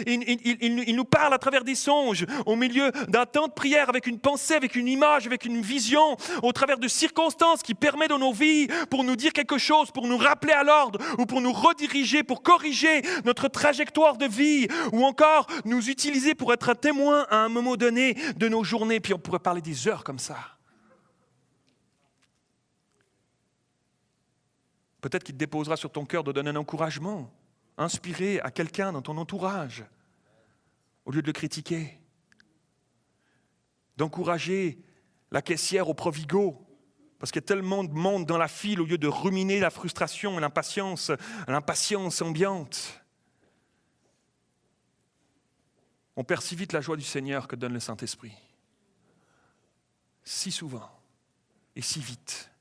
Il nous parle à travers des songes, au milieu d'un temps de prière, avec une pensée, avec une image, avec une vision, au travers de circonstances qui permettent dans nos vies pour nous dire quelque chose, pour nous rappeler à l'ordre, ou pour nous rediriger, pour corriger notre trajectoire de vie, ou encore nous utiliser pour être un témoin à un moment donné de nos journées. Puis on pourrait parler des heures comme ça. Peut-être qu'il te déposera sur ton cœur de donner un encouragement, inspiré à quelqu'un dans ton entourage, au lieu de le critiquer. D'encourager la caissière au Provigo, parce qu'il y a tellement de monde dans la file, au lieu de ruminer la frustration et l'impatience ambiante. On perd si vite la joie du Seigneur que donne le Saint-Esprit. Si souvent et si vite.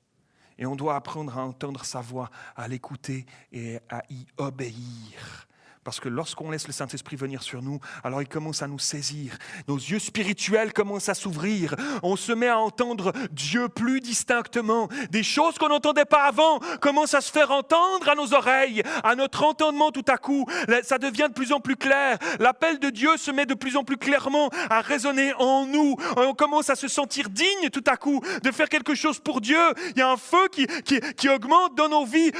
Et on doit apprendre à entendre sa voix, à l'écouter et à y obéir Parce que lorsqu'on laisse le Saint-Esprit venir sur nous, alors il commence à nous saisir. Nos yeux spirituels commencent à s'ouvrir. On se met à entendre Dieu plus distinctement. Des choses qu'on n'entendait pas avant commencent à se faire entendre à nos oreilles, à notre entendement tout à coup. Ça devient de plus en plus clair. L'appel de Dieu se met de plus en plus clairement à résonner en nous. On commence à se sentir digne tout à coup de faire quelque chose pour Dieu. Il y a un feu qui augmente dans nos vies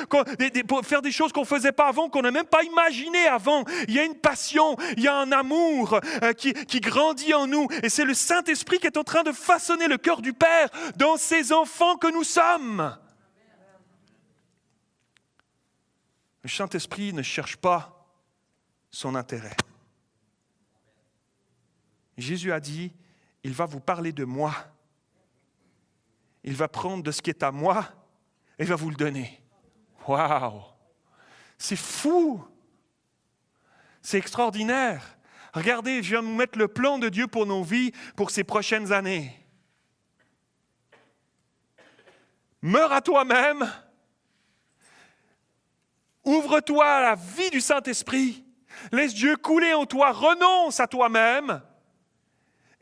pour faire des choses qu'on ne faisait pas avant, qu'on n'a même pas imaginé avant. Il y a une passion, il y a un amour qui grandit en nous. Et c'est le Saint-Esprit qui est en train de façonner le cœur du Père dans ces enfants que nous sommes. Le Saint-Esprit ne cherche pas son intérêt. Jésus a dit, il va vous parler de moi. Il va prendre de ce qui est à moi et va vous le donner. Waouh! C'est fou! C'est extraordinaire. Regardez, je viens de vous mettre le plan de Dieu pour nos vies, pour ces prochaines années. Meurs à toi-même. Ouvre-toi à la vie du Saint-Esprit. Laisse Dieu couler en toi. Renonce à toi-même.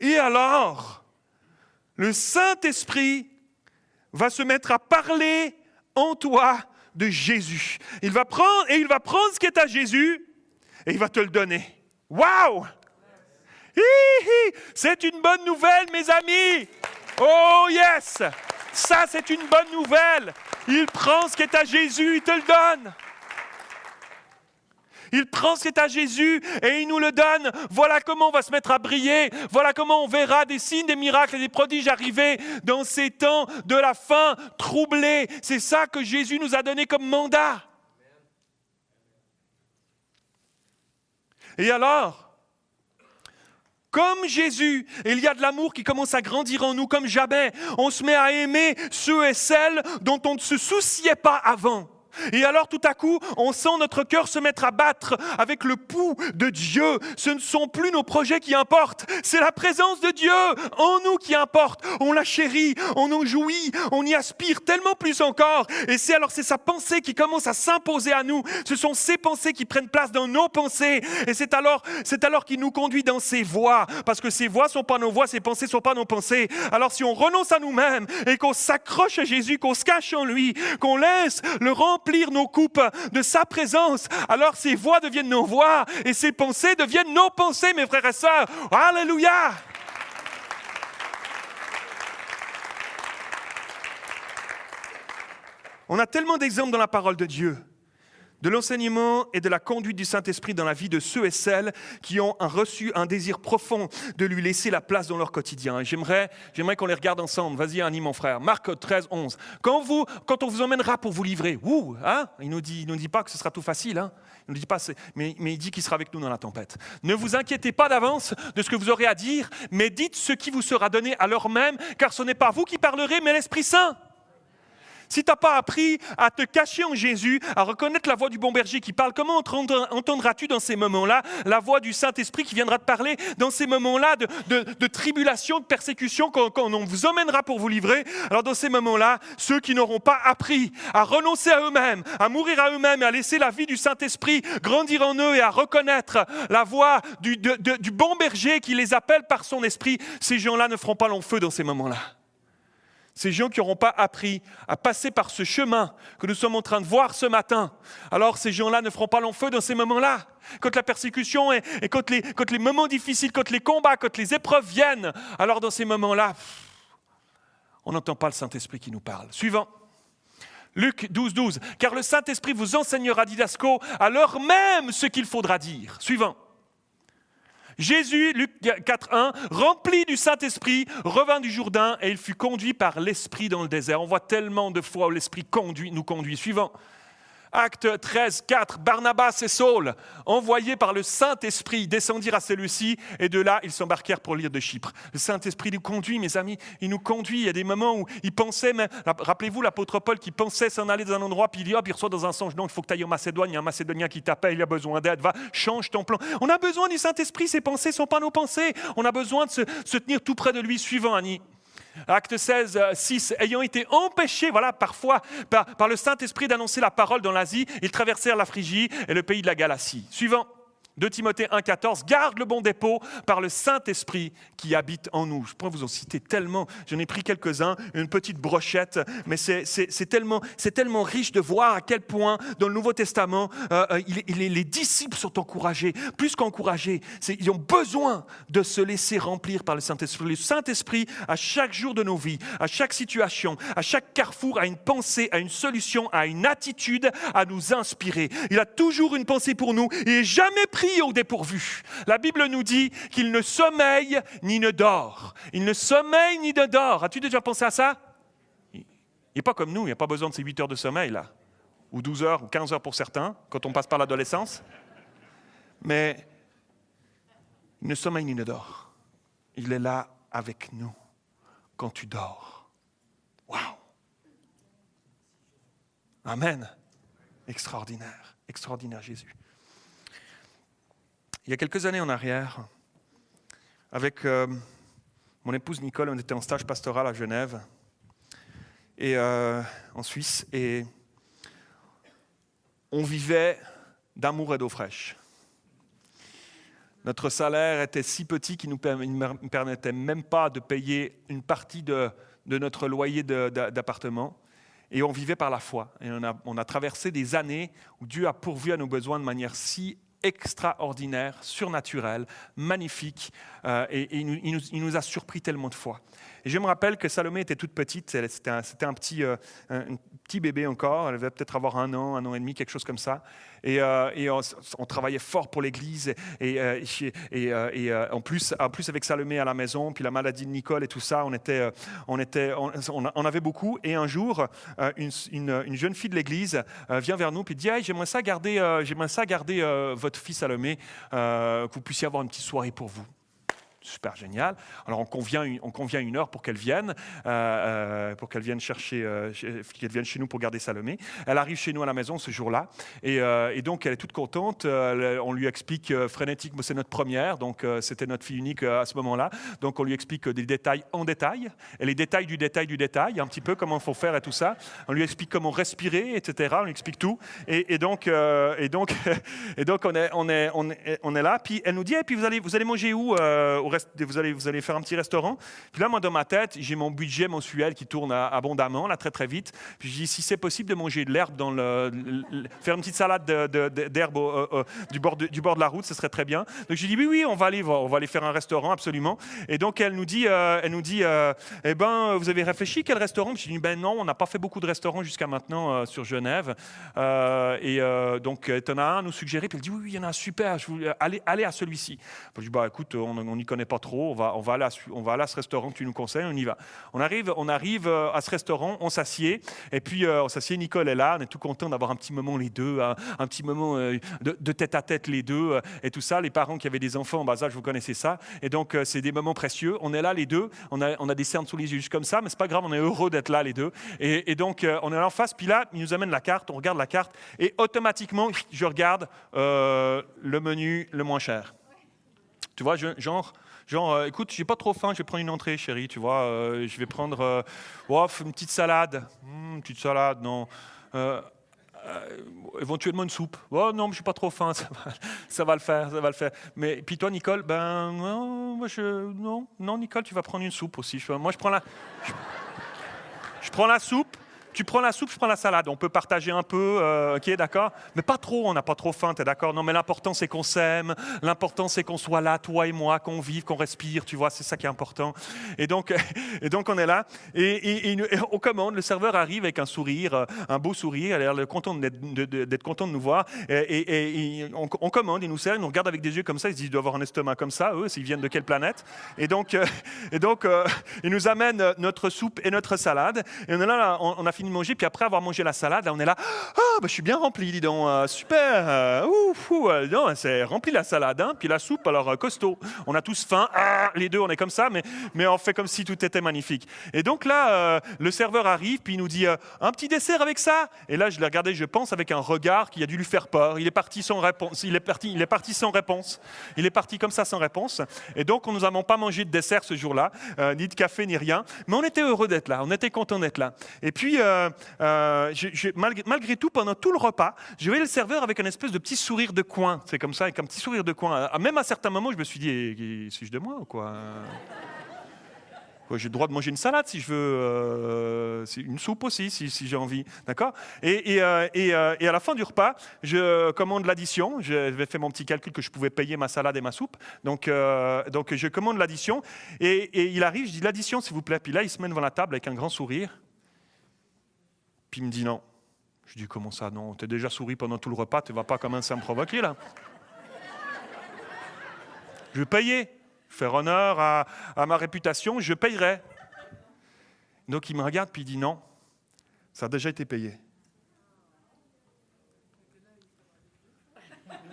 Et alors, le Saint-Esprit va se mettre à parler en toi de Jésus. Il va prendre ce qui est à Jésus et il va te le donner. Waouh! C'est une bonne nouvelle, mes amis. Oh yes! Ça, c'est une bonne nouvelle. Il prend ce qui est à Jésus, il te le donne. Il prend ce qui est à Jésus et il nous le donne. Voilà comment on va se mettre à briller. Voilà comment on verra des signes, des miracles et des prodiges arriver dans ces temps de la fin troublés. C'est ça que Jésus nous a donné comme mandat. Et alors, comme Jésus, il y a de l'amour qui commence à grandir en nous comme jamais. On se met à aimer ceux et celles dont on ne se souciait pas avant. Et alors tout à coup, on sent notre cœur se mettre à battre avec le pouls de Dieu. Ce ne sont plus nos projets qui importent, c'est la présence de Dieu en nous qui importe. On la chérit, on en jouit, on y aspire tellement plus encore. Et c'est sa pensée qui commence à s'imposer à nous. Ce sont ses pensées qui prennent place dans nos pensées. Et c'est alors qu'il nous conduit dans ses voies. Parce que ses voies ne sont pas nos voies, ses pensées ne sont pas nos pensées. Alors si on renonce à nous-mêmes et qu'on s'accroche à Jésus, qu'on se cache en lui, qu'on laisse le remplir nos coupes de sa présence, alors ses voix deviennent nos voix et ses pensées deviennent nos pensées, mes frères et sœurs. Alléluia! On a tellement d'exemples dans la parole de Dieu, de l'enseignement et de la conduite du Saint-Esprit dans la vie de ceux et celles qui ont reçu un désir profond de lui laisser la place dans leur quotidien. Et j'aimerais qu'on les regarde ensemble. Vas-y, Annie, mon frère. Marc 13, 11. Quand on vous emmènera pour vous livrer, il nous dit pas que ce sera tout facile. Il nous dit pas, mais il dit qu'il sera avec nous dans la tempête. Ne vous inquiétez pas d'avance de ce que vous aurez à dire, mais dites ce qui vous sera donné à l'heure même, car ce n'est pas vous qui parlerez, mais l'Esprit Saint. Si tu n'as pas appris à te cacher en Jésus, à reconnaître la voix du bon berger qui parle, comment entendras-tu dans ces moments-là la voix du Saint-Esprit qui viendra te parler dans ces moments-là de tribulation, de persécution, quand on vous emmènera pour vous livrer? Alors dans ces moments-là, ceux qui n'auront pas appris à renoncer à eux-mêmes, à mourir à eux-mêmes et à laisser la vie du Saint-Esprit grandir en eux et à reconnaître la voix du bon berger qui les appelle par son esprit, ces gens-là ne feront pas long feu dans ces moments-là. Ces gens qui n'auront pas appris à passer par ce chemin que nous sommes en train de voir ce matin, alors ces gens-là ne feront pas long feu dans ces moments-là. Quand la persécution et quand les moments difficiles, quand les combats, quand les épreuves viennent, alors dans ces moments-là, on n'entend pas le Saint-Esprit qui nous parle. Suivant. Luc 12, 12. Car le Saint-Esprit vous enseignera, didasco, à l'heure même ce qu'il faudra dire. Suivant. Jésus, Luc 4, 1, rempli du Saint-Esprit, revint du Jourdain et il fut conduit par l'Esprit dans le désert. On voit tellement de fois où l'Esprit nous conduit. Suivant. Acte 13, 4, Barnabas et Saul, envoyés par le Saint-Esprit, descendirent à Séleucie et de là, ils s'embarquèrent pour l'île de Chypre. Le Saint-Esprit nous conduit, mes amis, il nous conduit. Il y a des moments où il pensait, rappelez-vous l'apôtre Paul qui pensait s'en aller dans un endroit, puis il dit, il reçoit dans un songe, non, il faut que tu ailles en Macédoine, il y a un Macédonien qui t'appelle, il a besoin d'aide, va, change ton plan. On a besoin du Saint-Esprit, ses pensées ne sont pas nos pensées. On a besoin de se tenir tout près de lui. Suivant, Annie. Acte 16, 6, ayant été empêchés, voilà, parfois par le Saint-Esprit d'annoncer la parole dans l'Asie, ils traversèrent la Phrygie et le pays de la Galatie. Suivant. 2 Timothée 1, 14, garde le bon dépôt par le Saint-Esprit qui habite en nous. Je pourrais vous en citer tellement, j'en ai pris quelques-uns, une petite brochette, mais c'est tellement riche de voir à quel point dans le Nouveau Testament, les disciples sont encouragés, plus qu'encouragés, ils ont besoin de se laisser remplir par le Saint-Esprit. Le Saint-Esprit, à chaque jour de nos vies, à chaque situation, à chaque carrefour, a une pensée, a une solution, a une attitude à nous inspirer. Il a toujours une pensée pour nous, il n'est jamais pris au dépourvu. La Bible nous dit qu'il ne sommeille ni ne dort. Il ne sommeille ni ne dort. As-tu déjà pensé à ça? Il n'est pas comme nous, il n'y a pas besoin de ces 8 heures de sommeil là, ou 12 heures, ou 15 heures pour certains, quand on passe par l'adolescence. Mais il ne sommeille ni ne dort. Il est là avec nous quand tu dors. Waouh! Amen. Extraordinaire, extraordinaire Jésus. Il y a quelques années en arrière, avec mon épouse Nicole, on était en stage pastoral à Genève, et en Suisse, et on vivait d'amour et d'eau fraîche. Notre salaire était si petit qu'il ne nous permettait même pas de payer une partie de notre loyer d'appartement. Et on vivait par la foi. Et on a traversé des années où Dieu a pourvu à nos besoins de manière si extraordinaire, surnaturelle, magnifique. Et il nous a surpris tellement de fois. Et je me rappelle que Salomé était toute petite. C'était un petit bébé encore. Elle devait peut-être avoir 1 an et demi, quelque chose comme ça. Et on travaillait fort pour l'église. Et en plus avec Salomé à la maison, puis la maladie de Nicole et tout ça, on avait beaucoup. Et un jour, une jeune fille de l'église vient vers nous et dit hey, j'aimerais ça garder votre fille Salomé, que vous puissiez avoir une petite soirée pour vous. Super génial. Alors on convient une heure pour qu'elle vienne chez nous pour garder Salomé. Elle arrive chez nous à la maison ce jour-là et donc elle est toute contente. On lui explique frénétique, c'est notre première, donc c'était notre fille unique à ce moment-là. Donc on lui explique des détails en détail et les détails du détail, un petit peu comment il faut faire et tout ça. On lui explique comment respirer, etc. On lui explique tout et donc on est là. Puis elle nous dit puis vous allez manger où vous allez faire un petit restaurant. Puis là, moi, dans ma tête, j'ai mon budget mensuel qui tourne abondamment, là, très, très vite. Puis je dis, si c'est possible de manger de l'herbe, faire une petite salade d'herbe du bord de la route, ce serait très bien. Donc, je dis, oui, on va aller faire un restaurant, absolument. Et donc, elle nous dit, eh ben, vous avez réfléchi, quel restaurant? Puis je dis, ben non, on n'a pas fait beaucoup de restaurants jusqu'à maintenant sur Genève. Donc, tu en as un à nous suggérer. Puis elle dit, oui, il y en a un super, allez à celui-ci. Puis je dis, bah écoute, on n'y connaît pas trop, on va aller à ce restaurant que tu nous conseilles, on y va. On arrive à ce restaurant, on s'assied, et puis on s'assied, Nicole est là, on est tout content d'avoir un petit moment les deux, un petit moment de tête à tête les deux, et tout ça. Les parents qui avaient des enfants en bas âge, vous connaissez ça, et donc c'est des moments précieux. On est là les deux, on a des cernes sous les yeux juste comme ça, mais c'est pas grave, on est heureux d'être là les deux. Et donc on est là en face, puis là, il nous amène la carte, on regarde la carte, et automatiquement, je regarde le menu le moins cher. Tu vois, genre, écoute, j'ai pas trop faim, je vais prendre une entrée, chérie, tu vois, je vais prendre une petite salade. Non. Éventuellement une soupe. Oh non, mais je suis pas trop faim, ça va le faire. Mais puis toi, Nicole, non, Nicole, tu vas prendre une soupe aussi. Moi, je prends la soupe. Tu prends la soupe, je prends la salade. On peut partager un peu, ok, d'accord? Mais pas trop, on n'a pas trop faim, t'es d'accord? Non, mais l'important, c'est qu'on s'aime. L'important, c'est qu'on soit là, toi et moi, qu'on vive, qu'on respire, tu vois, c'est ça qui est important. Et donc on est là. Et on commande, le serveur arrive avec un sourire, un beau sourire, il a l'air content d'être content de nous voir. Et on commande, il nous sert, il nous regarde avec des yeux comme ça, il se dit, il doit avoir un estomac comme ça, eux, s'ils viennent de quelle planète? Et donc il nous amène notre soupe et notre salade. Et on est là, on a fini fini de manger, puis après avoir mangé la salade, là, on est là, je suis bien rempli, dis donc, super, non, c'est rempli la salade, hein, puis la soupe, alors costaud. On a tous faim, les deux, on est comme ça, mais on fait comme si tout était magnifique. Et donc là, le serveur arrive, puis il nous dit, un petit dessert avec ça. Et là, je l'ai regardé, je pense, avec un regard qui a dû lui faire peur. Il est parti sans réponse. Il est parti sans réponse. Il est parti comme ça sans réponse. Et donc, nous n'avons pas mangé de dessert ce jour-là, ni de café, ni rien. Mais on était heureux d'être là. On était content d'être là. Et puis, malgré tout, pendant tout le repas, je voyais le serveur avec un espèce de petit sourire de coin. C'est comme ça, avec un petit sourire de coin. Même à certains moments, je me suis dit, suis-je de moi ou quoi? J'ai le droit de manger une salade si je veux, une soupe aussi si j'ai envie, d'accord ? Et à la fin du repas, je commande l'addition. J'avais fait mon petit calcul que je pouvais payer ma salade et ma soupe. Donc je commande l'addition et il arrive, je dis l'addition s'il vous plaît. Puis là, il se met devant la table avec un grand sourire. Puis il me dit non. Je dis comment ça non ? Tu as déjà souri pendant tout le repas, tu ne vas pas commencer à me provoquer là. Je vais payer. Faire honneur à ma réputation, je payerai. Donc il me regarde puis il dit non, ça a déjà été payé.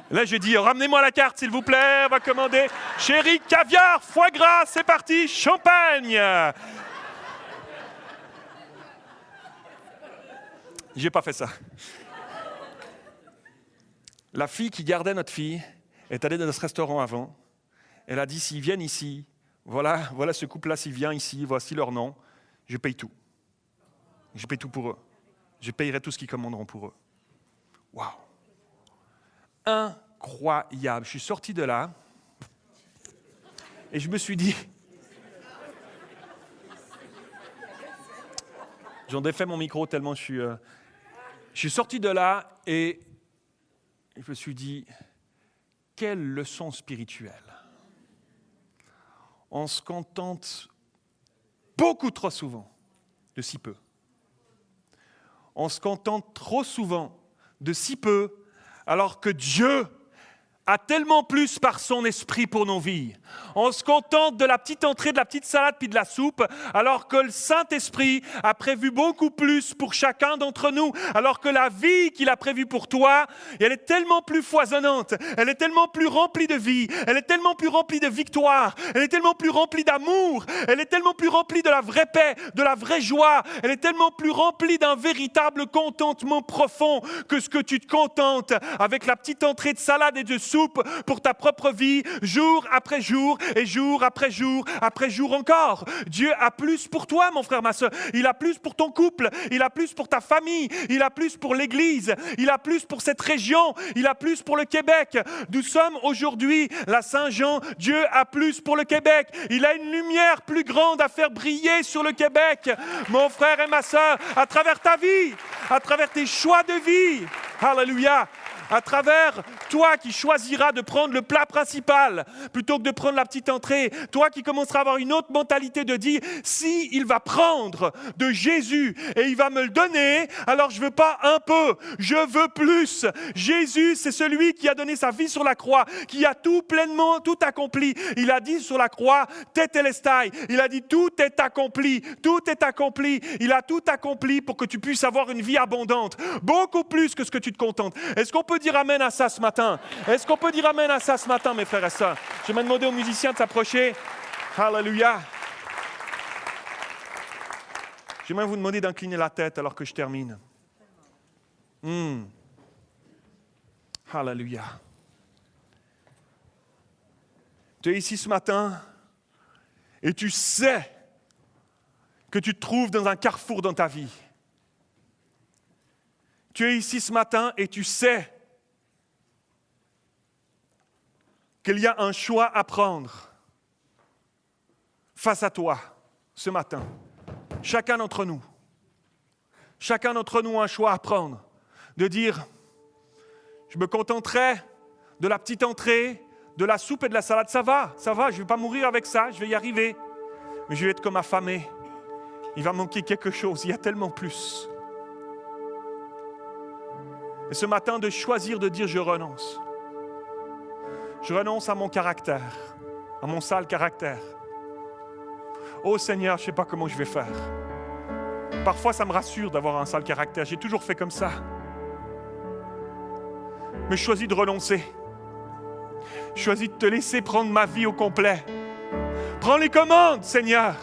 Là je dis ramenez-moi la carte s'il vous plaît, on va commander chéri, caviar, foie gras, c'est parti, champagne. J'ai pas fait ça. La fille qui gardait notre fille est allée dans ce restaurant avant. Elle a dit, s'ils viennent ici, voilà ce couple-là, s'il vient ici, voici leur nom, je paye tout. Je paye tout pour eux. Je payerai tout ce qu'ils commanderont pour eux. Waouh! Incroyable. Je suis sorti de là et je me suis dit, j'en défais mon micro tellement je suis sorti de là et je me suis dit, quelle leçon spirituelle. On se contente beaucoup trop souvent de si peu. On se contente trop souvent de si peu, alors que Dieu a tellement plus par son esprit pour nos vies. On se contente de la petite entrée, de la petite salade puis de la soupe, alors que le Saint-Esprit a prévu beaucoup plus pour chacun d'entre nous, alors que la vie qu'il a prévue pour toi, elle est tellement plus foisonnante, elle est tellement plus remplie de vie, elle est tellement plus remplie de victoire, elle est tellement plus remplie d'amour, elle est tellement plus remplie de la vraie paix, de la vraie joie, elle est tellement plus remplie d'un véritable contentement profond que ce que tu te contentes avec la petite entrée de salade et de soupe pour ta propre vie, jour après jour et jour après jour après jour encore. Dieu a plus pour toi, mon frère, ma soeur. Il a plus pour ton couple, il a plus pour ta famille, il a plus pour l'Église, il a plus pour cette région, il a plus pour le Québec. Nous sommes aujourd'hui la Saint-Jean, Dieu a plus pour le Québec. Il a une lumière plus grande à faire briller sur le Québec, mon frère et ma soeur, à travers ta vie, à travers tes choix de vie. Alléluia. À travers toi qui choisiras de prendre le plat principal plutôt que de prendre la petite entrée, toi qui commenceras à avoir une autre mentalité de dire si il va prendre de Jésus et il va me le donner, alors je veux pas un peu, je veux plus. Jésus, c'est celui qui a donné sa vie sur la croix, qui a tout pleinement, tout accompli. Il a dit sur la croix, tetelestai. Il a dit tout est accompli, tout est accompli. Il a tout accompli pour que tu puisses avoir une vie abondante, beaucoup plus que ce que tu te contentes. Est-ce qu'on peut dire amen à ça ce matin? Est-ce qu'on peut dire amen à ça ce matin, mes frères et sœurs? Je vais demander aux musiciens de s'approcher. Alléluia. J'aimerais vous demander d'incliner la tête alors que je termine. Alléluia. Tu es ici ce matin et tu sais que tu te trouves dans un carrefour dans ta vie. Tu es ici ce matin et tu sais qu'il y a un choix à prendre face à toi ce matin. Chacun d'entre nous a un choix à prendre, de dire, je me contenterai de la petite entrée, de la soupe et de la salade, ça va, je ne vais pas mourir avec ça, je vais y arriver. Mais je vais être comme affamé, il va manquer quelque chose, il y a tellement plus. Et ce matin, de choisir de dire, je renonce. Je renonce à mon caractère, à mon sale caractère. Oh Seigneur, je ne sais pas comment je vais faire. Parfois, ça me rassure d'avoir un sale caractère. J'ai toujours fait comme ça. Mais je choisis de renoncer. Je choisis de te laisser prendre ma vie au complet. Prends les commandes, Seigneur.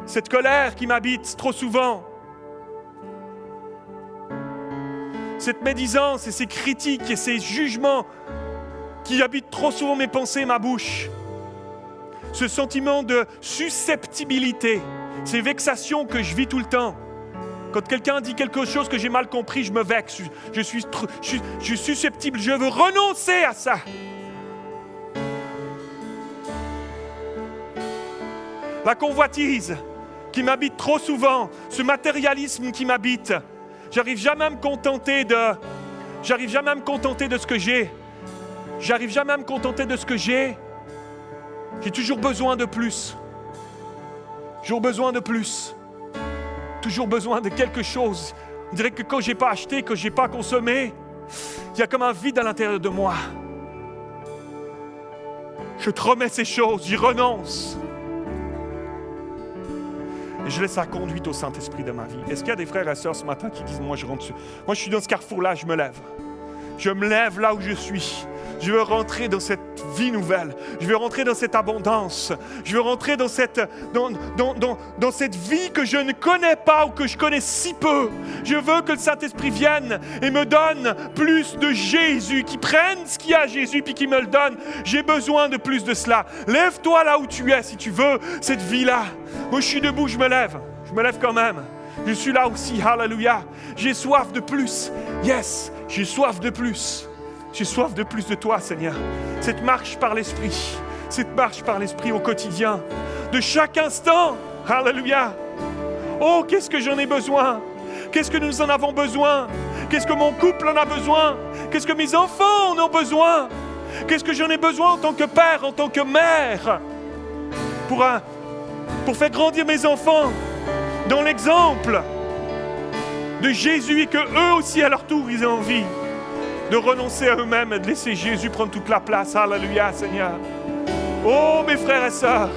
Cette colère qui m'habite trop souvent, cette médisance et ces critiques et ces jugements qui habitent trop souvent mes pensées et ma bouche, ce sentiment de susceptibilité, ces vexations que je vis tout le temps. Quand quelqu'un dit quelque chose que j'ai mal compris, je me vexe, je suis susceptible, je veux renoncer à ça. La convoitise qui m'habite trop souvent, ce matérialisme qui m'habite, j'arrive jamais à me contenter de ce que j'ai. J'arrive jamais à me contenter de ce que j'ai. J'ai toujours besoin de plus. Toujours besoin de plus. Toujours besoin de quelque chose. On dirait que quand je n'ai pas acheté, que je n'ai pas consommé, il y a comme un vide à l'intérieur de moi. Je te remets ces choses, j'y renonce. Et je laisse la conduite au Saint-Esprit de ma vie. Est-ce qu'il y a des frères et sœurs ce matin qui disent, moi je rentre dessus. Moi je suis dans ce carrefour-là, je me lève. Je me lève là où je suis. Je veux rentrer dans cette vie nouvelle. Je veux rentrer dans cette abondance. Je veux rentrer dans cette vie que je ne connais pas ou que je connais si peu. Je veux que le Saint-Esprit vienne et me donne plus de Jésus, qu'il prenne ce qu'il y a à Jésus puis qu'il me le donne. J'ai besoin de plus de cela. Lève-toi là où tu es si tu veux cette vie-là. Moi je suis debout, je me lève. Je me lève quand même. Je suis là aussi, hallelujah. J'ai soif de plus. Yes, j'ai soif de plus. J'ai soif de plus de toi, Seigneur. Cette marche par l'Esprit. Cette marche par l'Esprit au quotidien. De chaque instant. Alléluia. Oh, qu'est-ce que j'en ai besoin. Qu'est-ce que nous en avons besoin. Qu'est-ce que mon couple en a besoin. Qu'est-ce que mes enfants en ont besoin. Qu'est-ce que j'en ai besoin en tant que père, en tant que mère. Pour faire grandir mes enfants dans l'exemple de Jésus et que eux aussi à leur tour ils aient envie de renoncer à eux-mêmes et de laisser Jésus prendre toute la place. Alléluia, Seigneur. Oh, mes frères et sœurs,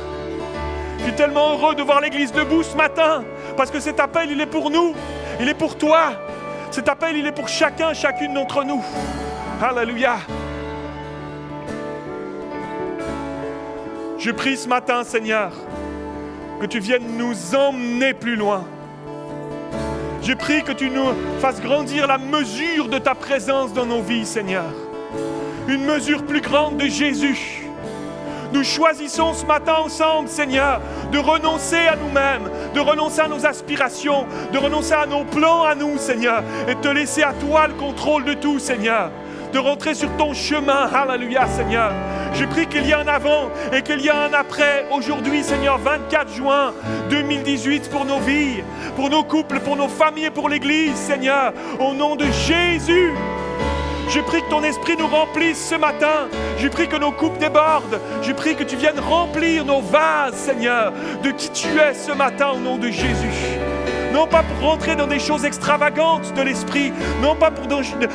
je suis tellement heureux de voir l'Église debout ce matin parce que cet appel, il est pour nous. Il est pour toi. Cet appel, il est pour chacun, chacune d'entre nous. Alléluia. Je prie ce matin, Seigneur, que tu viennes nous emmener plus loin. Je prie que tu nous fasses grandir la mesure de ta présence dans nos vies, Seigneur. Une mesure plus grande de Jésus. Nous choisissons ce matin ensemble, Seigneur, de renoncer à nous-mêmes, de renoncer à nos aspirations, de renoncer à nos plans à nous, Seigneur, et de te laisser à toi le contrôle de tout, Seigneur. De rentrer sur ton chemin, alléluia, Seigneur. Je prie qu'il y ait un avant et qu'il y ait un après. Aujourd'hui, Seigneur, 24 juin 2018 pour nos vies, pour nos couples, pour nos familles et pour l'Église, Seigneur. Au nom de Jésus, je prie que ton esprit nous remplisse ce matin. Je prie que nos coupes débordent. Je prie que tu viennes remplir nos vases, Seigneur, de qui tu es ce matin au nom de Jésus. Non pas pour rentrer dans des choses extravagantes de l'esprit, non pas pour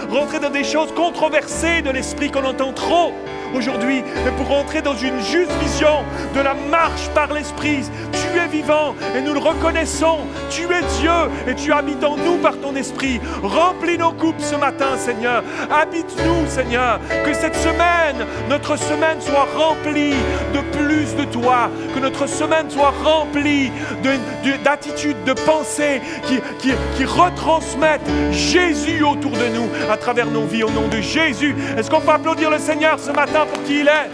rentrer dans des choses controversées de l'esprit qu'on entend trop aujourd'hui, mais pour rentrer dans une juste vision de la marche par l'esprit. Tu es vivant et nous le reconnaissons. Tu es Dieu et tu habites en nous par ton esprit. Remplis nos coupes ce matin, Seigneur. Habite-nous, Seigneur. Que cette semaine, notre semaine soit remplie de plus de toi. Que notre semaine soit remplie d'attitudes, de pensées qui retransmettent Jésus autour de nous à travers nos vies au nom de Jésus. Est-ce qu'on peut applaudir le Seigneur ce matin pour qui il est?